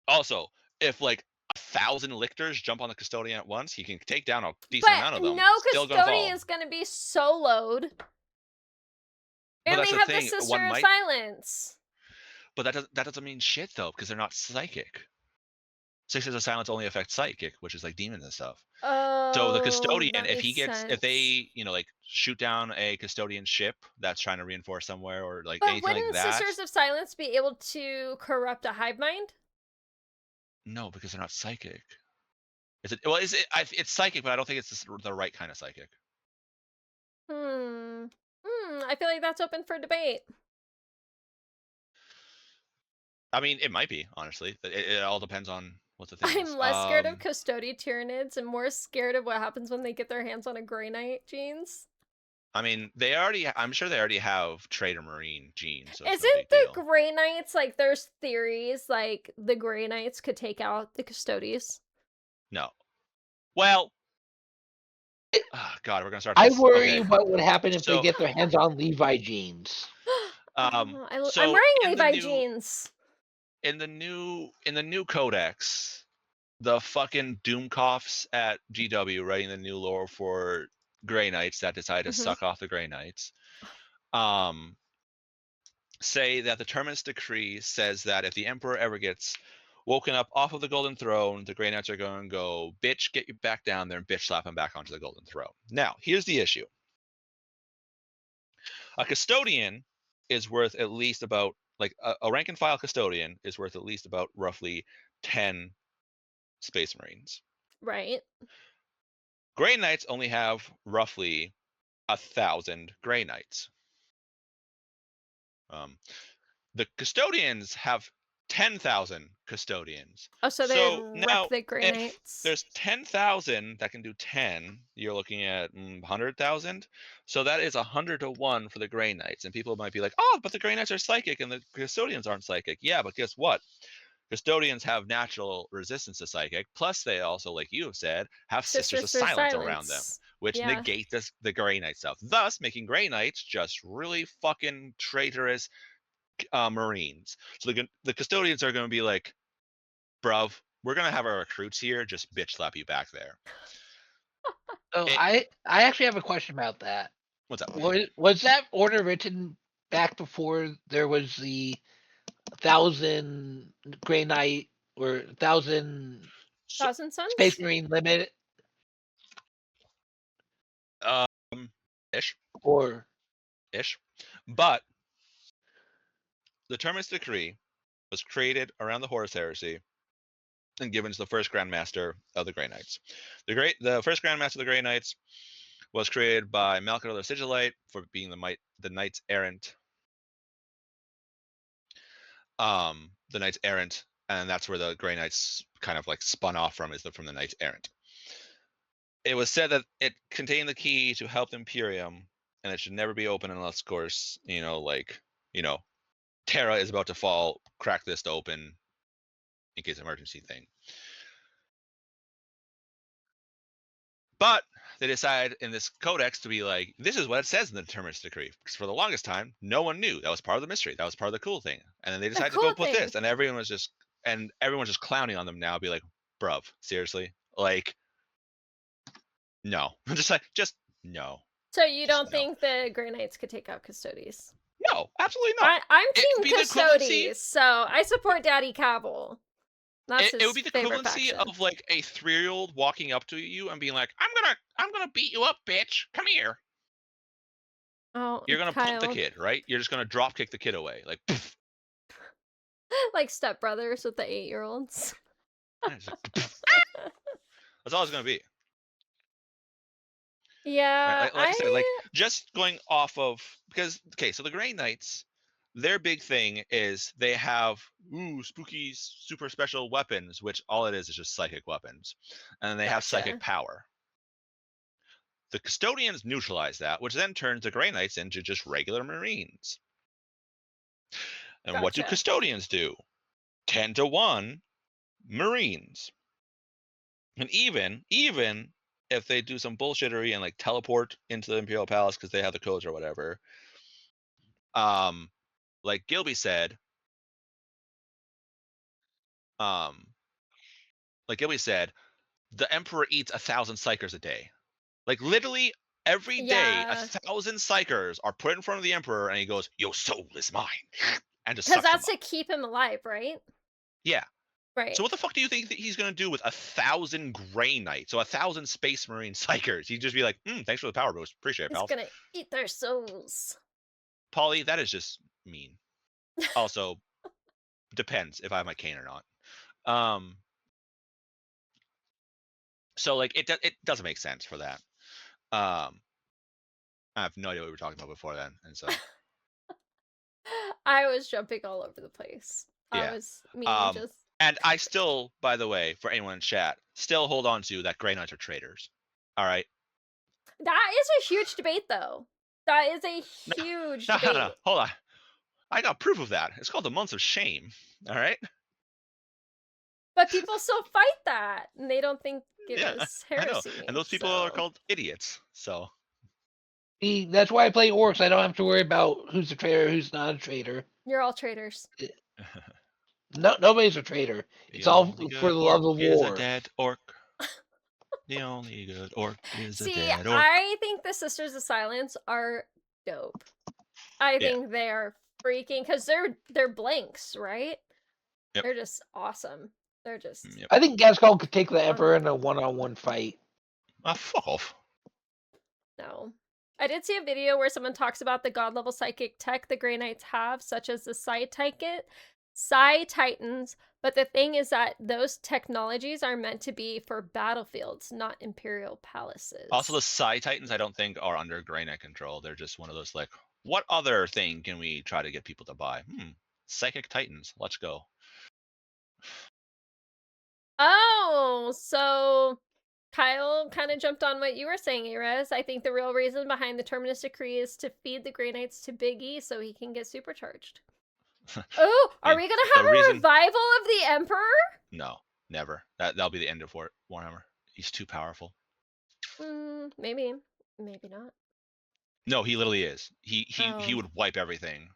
Also, if like 1,000 lictors jump on the Custodian at once, he can take down a decent amount of them. No Custodian is going to be soloed. And they have the Sister of Silence. But that doesn't mean shit though, because they're not psychic. Sisters of Silence only affect psychic, which is like demons and stuff. So the Custodian, if they, like shoot down a Custodian ship that's trying to reinforce somewhere or like anything like that. Wouldn't Sisters of Silence be able to corrupt a hive mind? No, because they're not psychic. It's psychic, but I don't think it's the right kind of psychic. I feel like that's open for debate. I mean, it might be, honestly. It all depends on what the thing is. I'm less scared of Custodian Tyranids and more scared of what happens when they get their hands on a Grey Knight genes. I mean, I'm sure they already have Trader Marine genes. So isn't the Grey Knights, like, there's theories, like, the Grey Knights could take out the Custodians? No. Well, oh God, we're going to start this. I worry what would happen if they get their hands on Levi genes. I'm wearing Levi jeans. In the new codex, the fucking Doomcoffs at GW writing the new lore for Grey Knights that decide to suck off the Grey Knights, say that the Terminus Decree says that if the Emperor ever gets woken up off of the Golden Throne, the Grey Knights are going to go, bitch, get you back down there and bitch slap him back onto the Golden Throne. Now, here's the issue. A Custodian is worth at least about, like, a rank and file Custodian is worth at least about roughly 10 Space Marines. Right. Grey Knights only have roughly 1,000 Grey Knights. The Custodians have 10,000 Custodians. Oh, so they wreck the Grey Knights. If there's 10,000 that can do 10, you're looking at 100,000. So that is 100 to 1 for the Grey Knights. And people might be like, oh, but the Grey Knights are psychic and the Custodians aren't psychic. Yeah, but guess what? Custodians have natural resistance to psychic. Plus, they also, like you have said, have Sisters of Silence around them, which Yeah. negate the Grey Knight stuff, thus making Grey Knights just really fucking traitorous Marines. So the custodians are going to be like, bruv, we're going to have our recruits here just bitch slap you back there. So I actually have a question about that. What's up? Was that order written back before there was the 1,000 Grey Knight or 1,000 Thousand Suns? Space Marine limit? Ish. Or Ish. But the Terminus Decree was created around the Horus Heresy and given to the first Grandmaster of the Grey Knights. The first Grandmaster of the Grey Knights was created by Malchador the Sigillite for being the Knights Errant. The Knights Errant, and that's where the Grey Knights kind of like spun off from, from the Knights Errant. It was said that it contained the key to help the Imperium, and it should never be open unless, of course, Terra is about to fall, crack this to open in case of emergency thing. But they decided in this codex to be like, this is what it says in the Terminus Decree. Because for the longest time, no one knew. That was part of the mystery. That was part of the cool thing. And then they decided to go put this, and everyone's just clowning on them now, be like, bruv, seriously? Like, no. I'm just like, just no. So you Just don't think the Grey Knights could take out Custodes? No, absolutely not. I'm It'd be Team the equivalency- Custodes, so I support Daddy Cabal. That's It would be the favorite equivalency faction. of like a 3-year-old walking up to you and being like, I'm gonna beat you up, bitch. Come here. Oh, You're gonna Kyle. pump the kid, right? You're just gonna drop kick the kid away. Like, poof. Like stepbrothers with the 8-year-olds. That's all it's gonna be. Yeah, Right? Like I said, like just going off of so the Grey Knights, their big thing is they have spooky super special weapons, which all it is just psychic weapons, and they have psychic power. The Custodians neutralize that, which then turns the Grey Knights into just regular Marines. And what do Custodians do? 10-to-1 Marines. And even if they do some bullshittery and like teleport into the Imperial Palace because they have the codes or whatever, like Gilby said, the Emperor eats 1,000 psychers a day. Like literally every day, 1,000 psychers are put in front of the Emperor, and he goes, "Your soul is mine," and just because that's to keep him alive, right? Yeah. Right. So what the fuck do you think that he's gonna do with 1,000 Grey Knights? So 1,000 Space Marine psychers? He'd just be like, "Thanks for the power boost, appreciate it, pal." He's gonna eat their souls. Polly, that is just mean. Also, depends if I have my cane or not. So like it doesn't make sense for that. I have no idea what we were talking about before then, and so I was jumping all over the place. Yeah. I was just. And I still, by the way, for anyone in chat, still hold on to that Grey Knights are traitors. All right. That is a huge debate, though. That is a huge debate. No, hold on. I got proof of that. It's called the Months of Shame. All right. But people still fight that, and they don't think it is heresy. I know. And those people are called idiots. So. See, that's why I play orcs. I don't have to worry about who's a traitor, who's not a traitor. You're all traitors. No, nobody's a traitor. It's all for the love of war. war. Is a dead orc. The only good orc is a dead orc. I think the Sisters of Silence are dope. I think they are freaking, because they're blanks, right? Yep. They're just awesome. They're just. Yep. I think Gascol could take the Emperor in a one-on-one fight. Fuck off. No. I did see a video where someone talks about the god-level psychic tech the Grey Knights have, such as the Psi Titans, but the thing is that those technologies are meant to be for battlefields, not Imperial palaces. Also, the Psi Titans I don't think are under Grey Knight control. They're just one of those like, what other thing can we try to get people to buy? Psychic Titans. Let's go. Oh, so Kyle kind of jumped on what you were saying, Erez. I think the real reason behind the Terminus Decree is to feed the Grey Knights to Big E so he can get supercharged. Oh, are we gonna have a revival of the Emperor? No, never. That'll be the end of Warhammer. He's too powerful. Maybe. Maybe not. No, he literally is. He Oh. would wipe everything.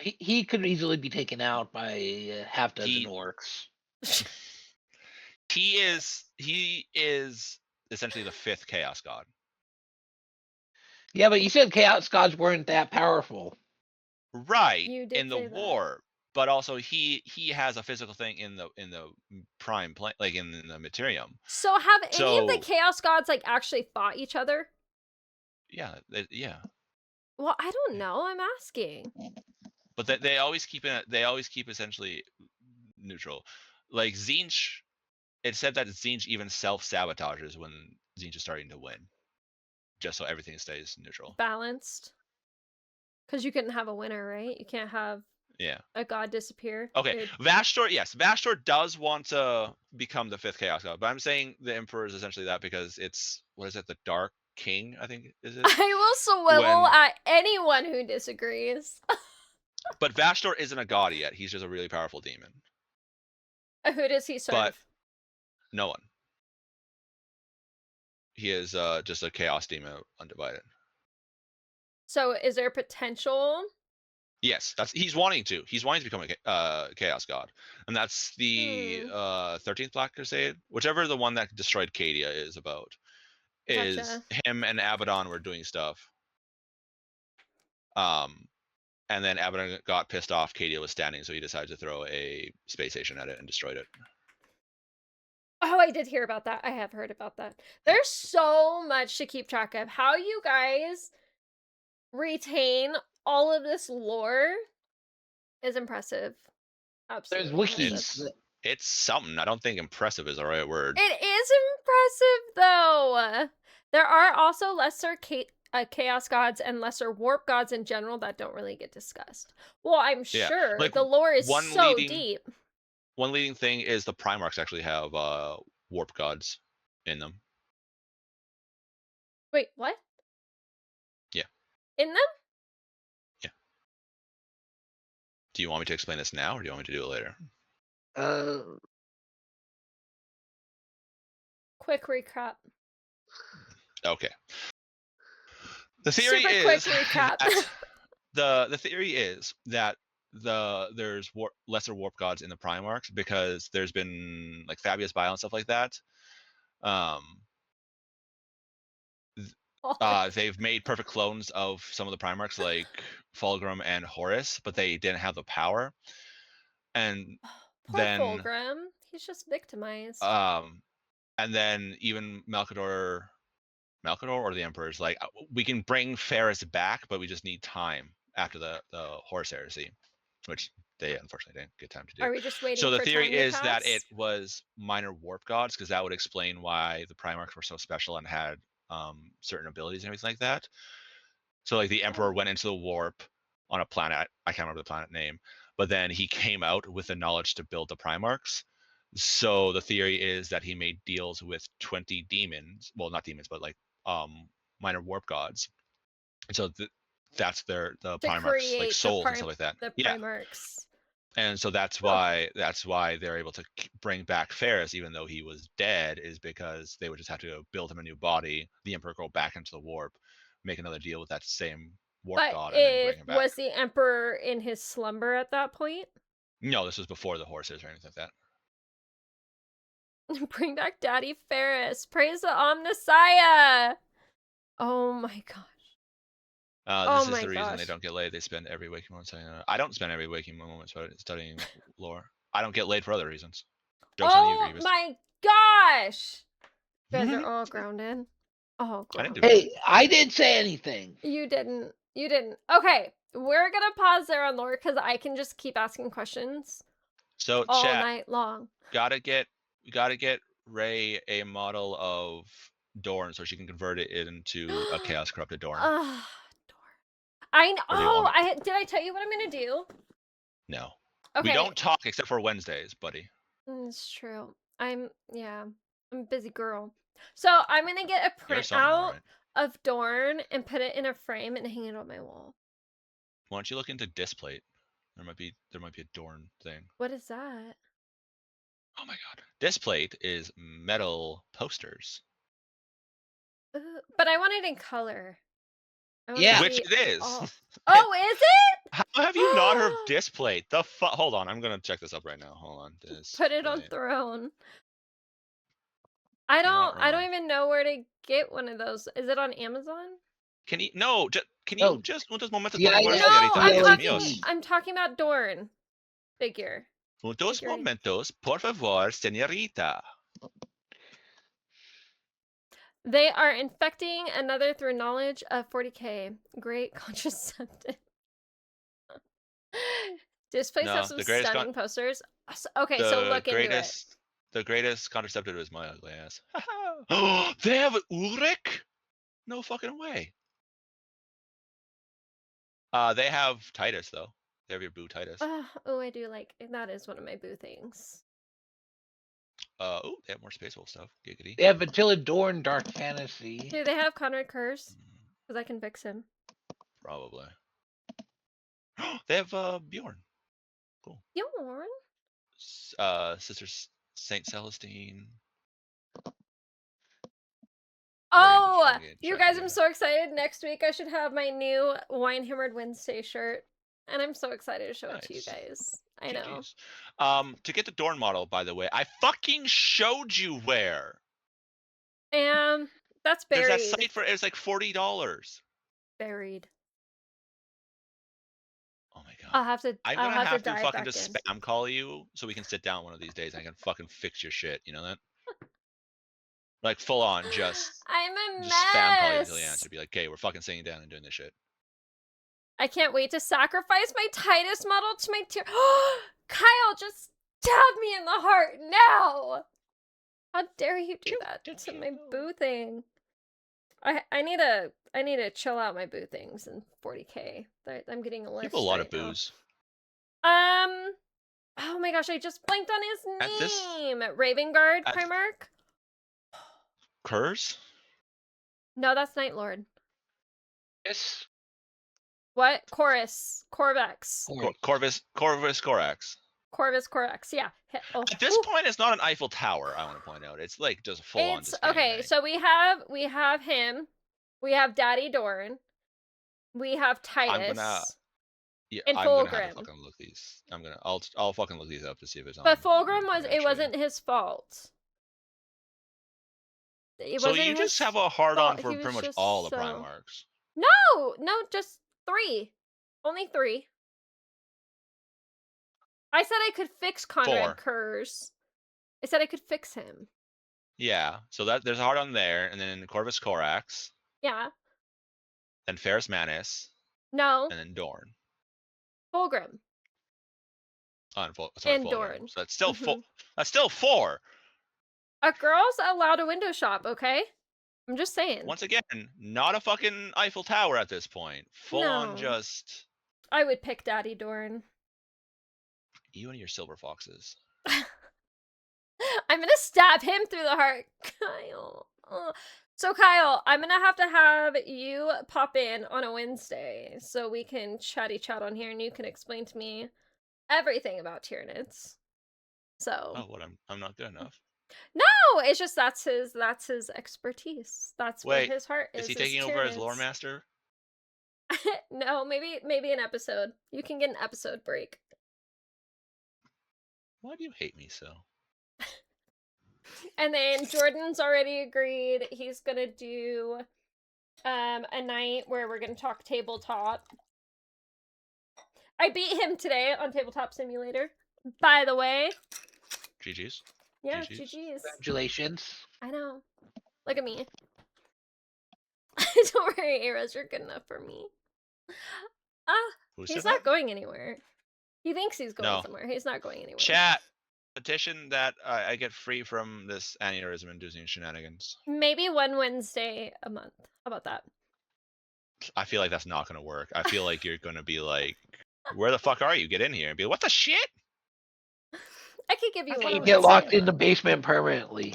He could easily be taken out by a half dozen He- orcs. He is essentially the 5th chaos god. Yeah, but you said chaos gods weren't that powerful. Right, You did in the say that. war, but also he has a physical thing in the prime plane, like in the materium. So have any of the So- chaos gods like actually fought each other? Yeah, yeah. Well, I don't know. I'm asking. But they always keep it. They always keep essentially neutral. Like Zinch, it said that Zinch even self-sabotages when Zinch is starting to win, just so everything stays neutral. Balanced. Because you couldn't have a winner, right? You can't have Yeah. a god disappear. Okay. Vashtor, yes, Vashtor does want to become the 5th chaos god, but I'm saying the Emperor is essentially that because it's, what is it, the Dark King, I think is it? I will swivel When- at anyone who disagrees. But Vashtor isn't a god yet. He's just a really powerful demon. Who does he serve? But no one. He is just a chaos demon, undivided. So is there potential? Yes, he's wanting to. He's wanting to become a chaos god, and that's the 13th Black Crusade, whichever the one that destroyed Cadia is about. Is Gotcha. him and Abaddon were doing stuff. And then Abaddon got pissed off. Cadia was standing, so he decided to throw a space station at it and destroyed it. Oh, I did hear about that. I have heard about that. There's so much to keep track of. How you guys retain all of this lore is impressive. Absolutely. There's impressive. wikis. It's something. I don't think impressive is the right word. It is impressive, though. There are also lesser chaos gods and lesser warp gods in general that don't really get discussed. Well, I'm Yeah, sure like, the lore is one so leading- deep. One leading thing is the Primarchs actually have warp gods in them. Wait, what? Yeah. In them? Do you want me to explain this now, or do you want me to do it later? Quick recap. Okay. The theory Super is quick recap. that the theory is that there's lesser warp gods in the Primarchs because there's been like Fabius Bile and stuff like that. They've made perfect clones of some of the Primarchs like Fulgrim and Horus, but they didn't have the power. And Poor then Fulgrim. He's just victimized. and then even Malcador or the Emperor's like, we can bring Ferris back, but we just need time after the Horus heresy, which they unfortunately didn't get time to do. Are we just waiting So the for theory time to is that pass? it was minor warp gods, because that would explain why the Primarchs were so special and had certain abilities and everything like that. So like the Emperor went into the warp on a planet, I can't remember the planet name, but then he came out with the knowledge to build the Primarchs. So the theory is that he made deals with 20 demons, well, not demons, but like minor warp gods. And so that's the to Primarchs create like souls and stuff like that. The Yeah. Primarchs. And so that's why they're able to bring back Ferris, even though he was dead, is because they would just have to build him a new body, the Emperor go back into the warp, make another deal with that same warp god, and then bring him back. Was the Emperor in his slumber at that point? No, this was before the horses or anything like that. Bring back Daddy Ferris. Praise the Omnissiah. Oh my gosh. This is the reason they don't get laid. They spend every waking moment studying. I don't spend every waking moment studying lore. I don't get laid for other reasons. Joke's on you, Grievous. My gosh! You guys are all grounded. Oh, I didn't do grounded. Hey, I didn't say anything. You didn't. You didn't. Okay, we're gonna pause there on lore because I can just keep asking questions So all chat, night long. gotta get Ray a model of Dorn so she can convert it into a chaos corrupted Dorn. Dorn. I know. Or do you want me- Did I tell you what I'm gonna do? No. Okay. We don't talk except for Wednesdays, buddy. It's true. I'm a busy girl. So I'm gonna get a You're something, all printout right. of Dorn and put it in a frame and hang it on my wall. Why don't you look into Displate? There might be a Dorn thing. What is that? Oh my god. Displate is metal posters. But I want it in color. I wanna Yeah. Which see it is. all- Oh, is it? How have you not heard of display? The fuck? Hold on, I'm gonna check this up right now. Hold on. Put it on Display. throne. I You're not don't wrong. even know where to get one of those. Is it on Amazon? Can you no? Can No. you just juntos momentos Yeah, por favor, yeah, No, señorita? I'm yeah, talking míos. I'm talking about Dorn figure. Juntos Figurine. momentos por favor, señorita. They are infecting another through knowledge of 40k. Great contraceptive. Displays No, have some the greatest stunning posters. Okay, so look into it. The greatest contraceptive is my ugly ass. They have Ulrich? No fucking way. They have Titus though. They have your boo Titus. Oh, I do like that. Is one of my boo things. Oh, they have more Spacewolf stuff. Giggity. They have Attila Dorn Dark Fantasy. Do they have Conrad Kurz? Because I can fix him. Probably. They have Bjorn. Bjorn? Sister Saint Celestine. Oh, trying to get you track guys, of I'm it. so excited. Next week I should have my new WineHammered Wednesday shirt. And I'm so excited to show it to you Nice. guys. I know. GGs. To get the Dorn model, by the way, I fucking showed you where. That's There's buried. that site for it's like $40. Buried. Oh my god. I'll have to. I'm I'll gonna have to dive fucking back just in. spam call you so we can sit down one of these days and I can fucking fix your shit. You know that? Like full on, just I'm a mess. spam call you until you answer. Be like, okay, we're fucking sitting down and doing this shit. I can't wait to sacrifice my Titus model to my tier. Kyle, just stab me in the heart now. How dare you do that to my boo thing? I need to chill out my boo things in 40k. I'm getting a list. People have a lot right of booze. Now. Oh my gosh, I just blanked on his name. Raven Guard Primarch. Kurz? No, that's Night Lord. Yes. What? Chorus. Corvex. Corvus Corax. Corvus Corax, yeah. Oh. At this point, it's not an Eiffel Tower. I want to point out, it's like just full on. Okay. So we have him. We have Daddy Dorn. We have Titus. I'm and gonna have Fulgrim. to fucking look these. I'll fucking look these up to see if it's on. But Fulgrim wasn't his fault. So you just have a hard on for pretty much all the Primarchs. No, just 3. Only 3. I said I could fix Conrad Kurz. I said I could fix him. Yeah, so there's a hard on there, and then Corvus Corax. Yeah. Then Ferrus Manus. No. And then Dorn. Fulgrim. And Fulgrim. Dorn. So that's still That's still 4. A girl's allowed a window shop, okay? I'm just saying. Once again, not a fucking Eiffel Tower at this point. Full on just. I would pick Daddy Dorn. You and your silver foxes. I'm gonna stab him through the heart, Kyle. So Kyle, I'm gonna have you pop in on a Wednesday so we can chat on here and you can explain to me everything about Tyranids. So. Oh, what? I'm not good enough. No, it's just that's his expertise. That's where his heart is. Is he taking over as lore master? No, maybe an episode. You can get an episode break. Why do you hate me so? And then Jordan's already agreed. He's gonna do a night where we're gonna talk tabletop. I beat him today on Tabletop Simulator, by the way. GG's. Yeah, GG's. Congratulations. I know. Look at me. Don't worry, Eros, you're good enough for me. He's not going anywhere. He thinks he's going somewhere. He's not going anywhere. Chat. Petition that I get free from this aneurysm-inducing shenanigans. Maybe one Wednesday a month. How about that? I feel like that's not going to work. I feel like you're going to be like, where the fuck are you? Get in here. And be like, what the shit? I could give you one. You get locked in the basement permanently.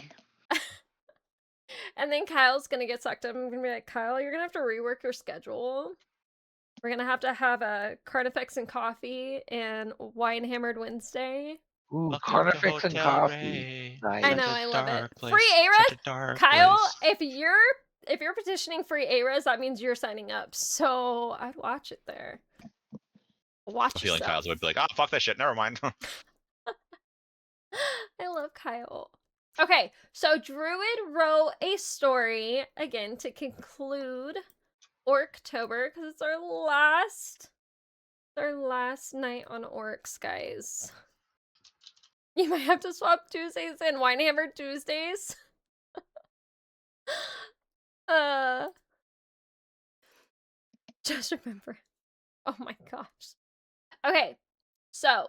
And then Kyle's going to get sucked up. I'm going to be like, Kyle, you're going to have to rework your schedule. We're going to have a Carnifex and coffee and WineHammered Wednesday. Ooh, Carnifex and coffee. Nice. I know, I love it. Free Era, Kyle, if you're if you're petitioning free ARAs, that means you're signing up. So I'd watch it there. Watch I'm feeling yourself. Kyle's would be like, oh, fuck that shit. Never mind. I love Kyle. Okay, so Druid wrote a story again to conclude Orktober because it's our last night on Orcs, guys. You might have to swap Tuesdays and WineHammered Tuesdays. Just remember. Oh my gosh. Okay, so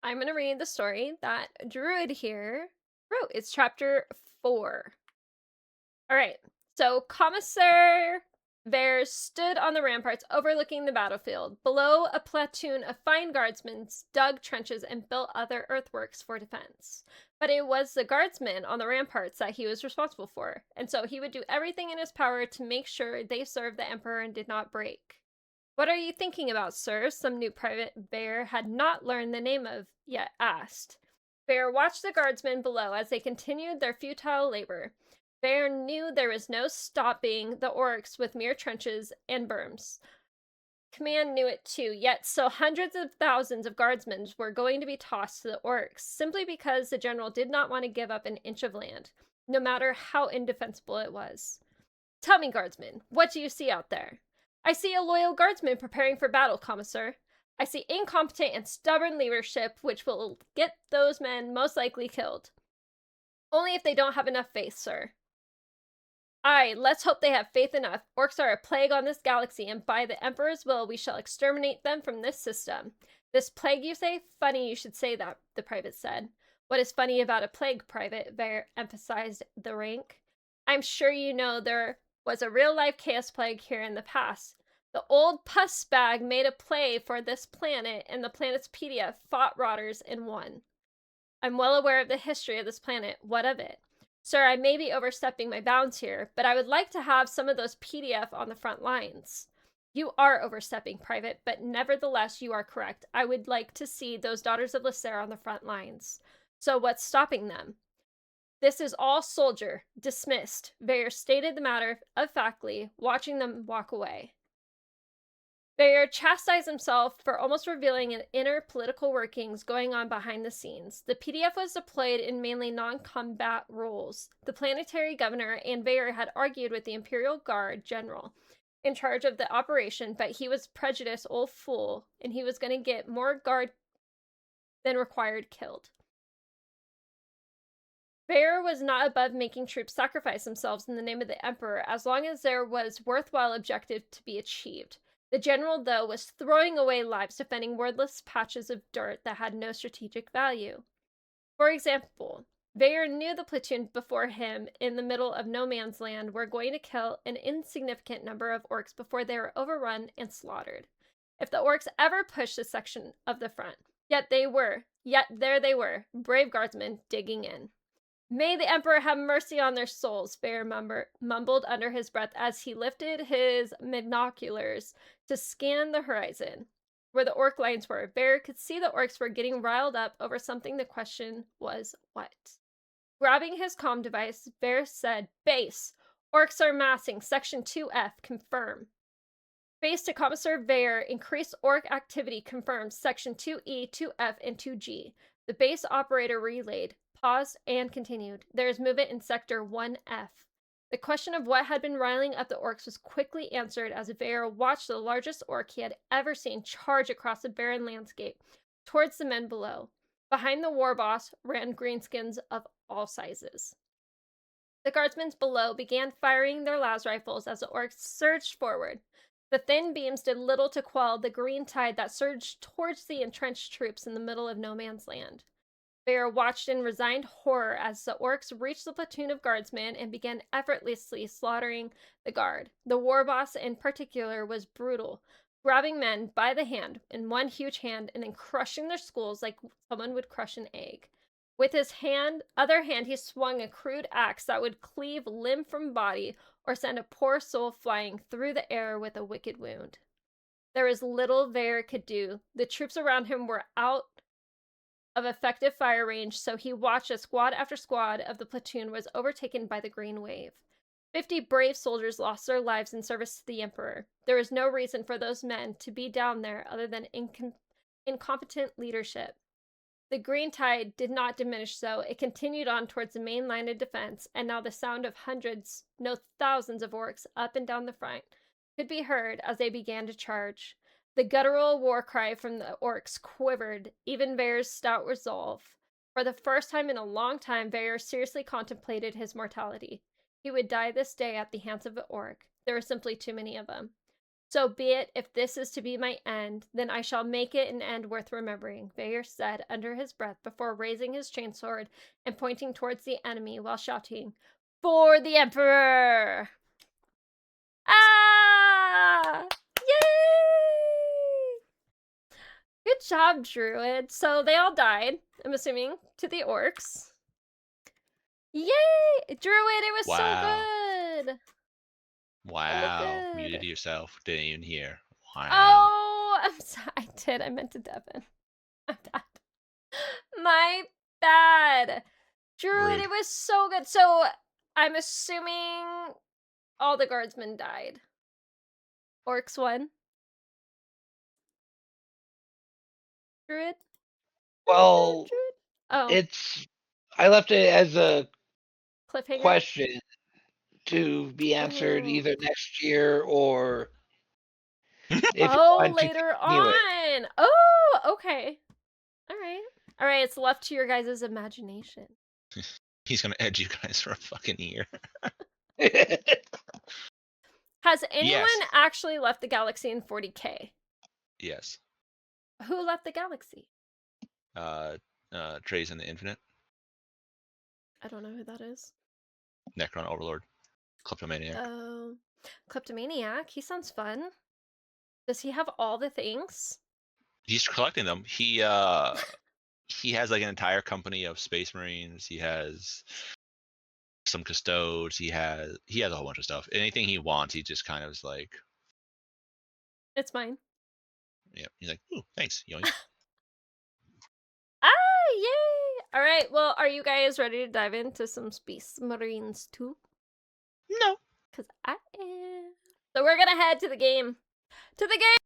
I'm going to read the story that Druid here wrote. It's chapter 4. All right, so Commissar Vare stood on the ramparts overlooking the battlefield. Below, a platoon of fine guardsmen dug trenches and built other earthworks for defense. But it was the guardsmen on the ramparts that he was responsible for, and so he would do everything in his power to make sure they served the Emperor and did not break. What are you thinking about, sir? Some new private Vare had not learned the name of yet asked. Vare watched the guardsmen below as they continued their futile labor. Vare knew there was no stopping the orcs with mere trenches and berms. Command knew it too, yet still hundreds of thousands of guardsmen were going to be tossed to the orcs, simply because the general did not want to give up an inch of land, no matter how indefensible it was. Tell me, guardsmen, what do you see out there? I see a loyal guardsman preparing for battle, Commissar. I see incompetent and stubborn leadership, which will get those men most likely killed. Only if they don't have enough faith, sir. Aye, let's hope they have faith enough. Orcs are a plague on this galaxy, and by the Emperor's will, we shall exterminate them from this system. This plague, you say? Funny you should say that, the private said. What is funny about a plague, Private? Vare emphasized the rank. I'm sure you know there was a real-life chaos plague here in the past. The old pus bag made a play for this planet, and the planet's PDF fought rotters and won. I'm well aware of the history of this planet. What of it? Sir, I may be overstepping my bounds here, but I would like to have some of those PDF on the front lines. You are overstepping, Private, but nevertheless you are correct. I would like to see those daughters of Lysera on the front lines. So what's stopping them? This is all soldier. Dismissed. Vare stated the matter of factly, watching them walk away. Vare chastised himself for almost revealing an inner political workings going on behind the scenes. The PDF was deployed in mainly non-combat roles. The planetary governor and Vare had argued with the Imperial Guard general in charge of the operation, but he was a prejudiced old fool, and he was going to get more guard than required killed. Vare was not above making troops sacrifice themselves in the name of the Emperor, as long as there was worthwhile objective to be achieved. The general, though, was throwing away lives defending wordless patches of dirt that had no strategic value. For example, Vare knew the platoon before him in the middle of no man's land were going to kill an insignificant number of orcs before they were overrun and slaughtered. If the orcs ever pushed a section of the front, yet there they were, brave guardsmen digging in. May the Emperor have mercy on their souls, Vare mumbled under his breath as he lifted his binoculars to scan the horizon. Where the orc lines were, Vare could see the orcs were getting riled up over something. The question was what? Grabbing his comm device, Vare said, Base! Orcs are massing. Section 2F, confirm. Base to Commissar Vare, increased orc activity confirmed. Section 2E, 2F, and 2G. The base operator relayed, paused, and continued. There is movement in Sector 1F. The question of what had been riling up the orcs was quickly answered as Vare watched the largest orc he had ever seen charge across the barren landscape towards the men below. Behind the war boss ran greenskins of all sizes. The guardsmen below began firing their las rifles as the orcs surged forward. The thin beams did little to quell the green tide that surged towards the entrenched troops in the middle of no man's land. Vare watched in resigned horror as the orcs reached the platoon of guardsmen and began effortlessly slaughtering the guard. The war boss in particular was brutal, grabbing men by the hand in one huge hand and then crushing their skulls like someone would crush an egg. With his other hand, he swung a crude axe that would cleave limb from body or send a poor soul flying through the air with a wicked wound. There was little Vare could do. The troops around him were out of effective fire range, so he watched as squad after squad of the platoon was overtaken by the green wave. 50 brave soldiers lost their lives in service to the Emperor. There was no reason for those men to be down there other than incompetent leadership. The green tide did not diminish, though. It continued on towards the main line of defense, and now the sound of hundreds, no thousands of orcs up and down the front could be heard as they began to charge. The guttural war cry from the orcs quivered, even Vayr's stout resolve. For the first time in a long time, Vayr seriously contemplated his mortality. He would die this day at the hands of an orc. There were simply too many of them. So be it, if this is to be my end, then I shall make it an end worth remembering, Vayr said under his breath before raising his chainsword and pointing towards the enemy while shouting, "For the Emperor!" Ah! Yay! Good job, Druid. So they all died, I'm assuming, to the orcs. Yay! Druid, it was Wow. so good! Wow. good. Muted yourself. Didn't even hear. Wow. Oh, I'm sorry. I did. I meant to Devin. I'm bad. My bad. Druid, Rude. it was so good. So I'm assuming all the guardsmen died. Orcs won. Druid? Well, Druid? Oh, it's I left it as a cliffhanger? question to be answered Oh. either next year or if you Oh, want to later continue it. on. Oh, okay. All right. All right, it's left to your guys' imagination. He's gonna edge you guys for a fucking year. Has anyone Yes. actually left the galaxy in 40K? Yes. Who left the galaxy? Trays in the Infinite. I don't know who that is. Necron Overlord. Kleptomaniac. Oh, kleptomaniac. He sounds fun. Does he have all the things? He's collecting them. He has like an entire company of Space Marines. He has some custodes. He has a whole bunch of stuff. Anything he wants, he just kind of is like, It's mine. yeah. He's like, ooh, thanks, yoink. Ah, yay! All right. Well, are you guys ready to dive into some Space Marines too? No. Because I am. So we're gonna head to the game. To the game!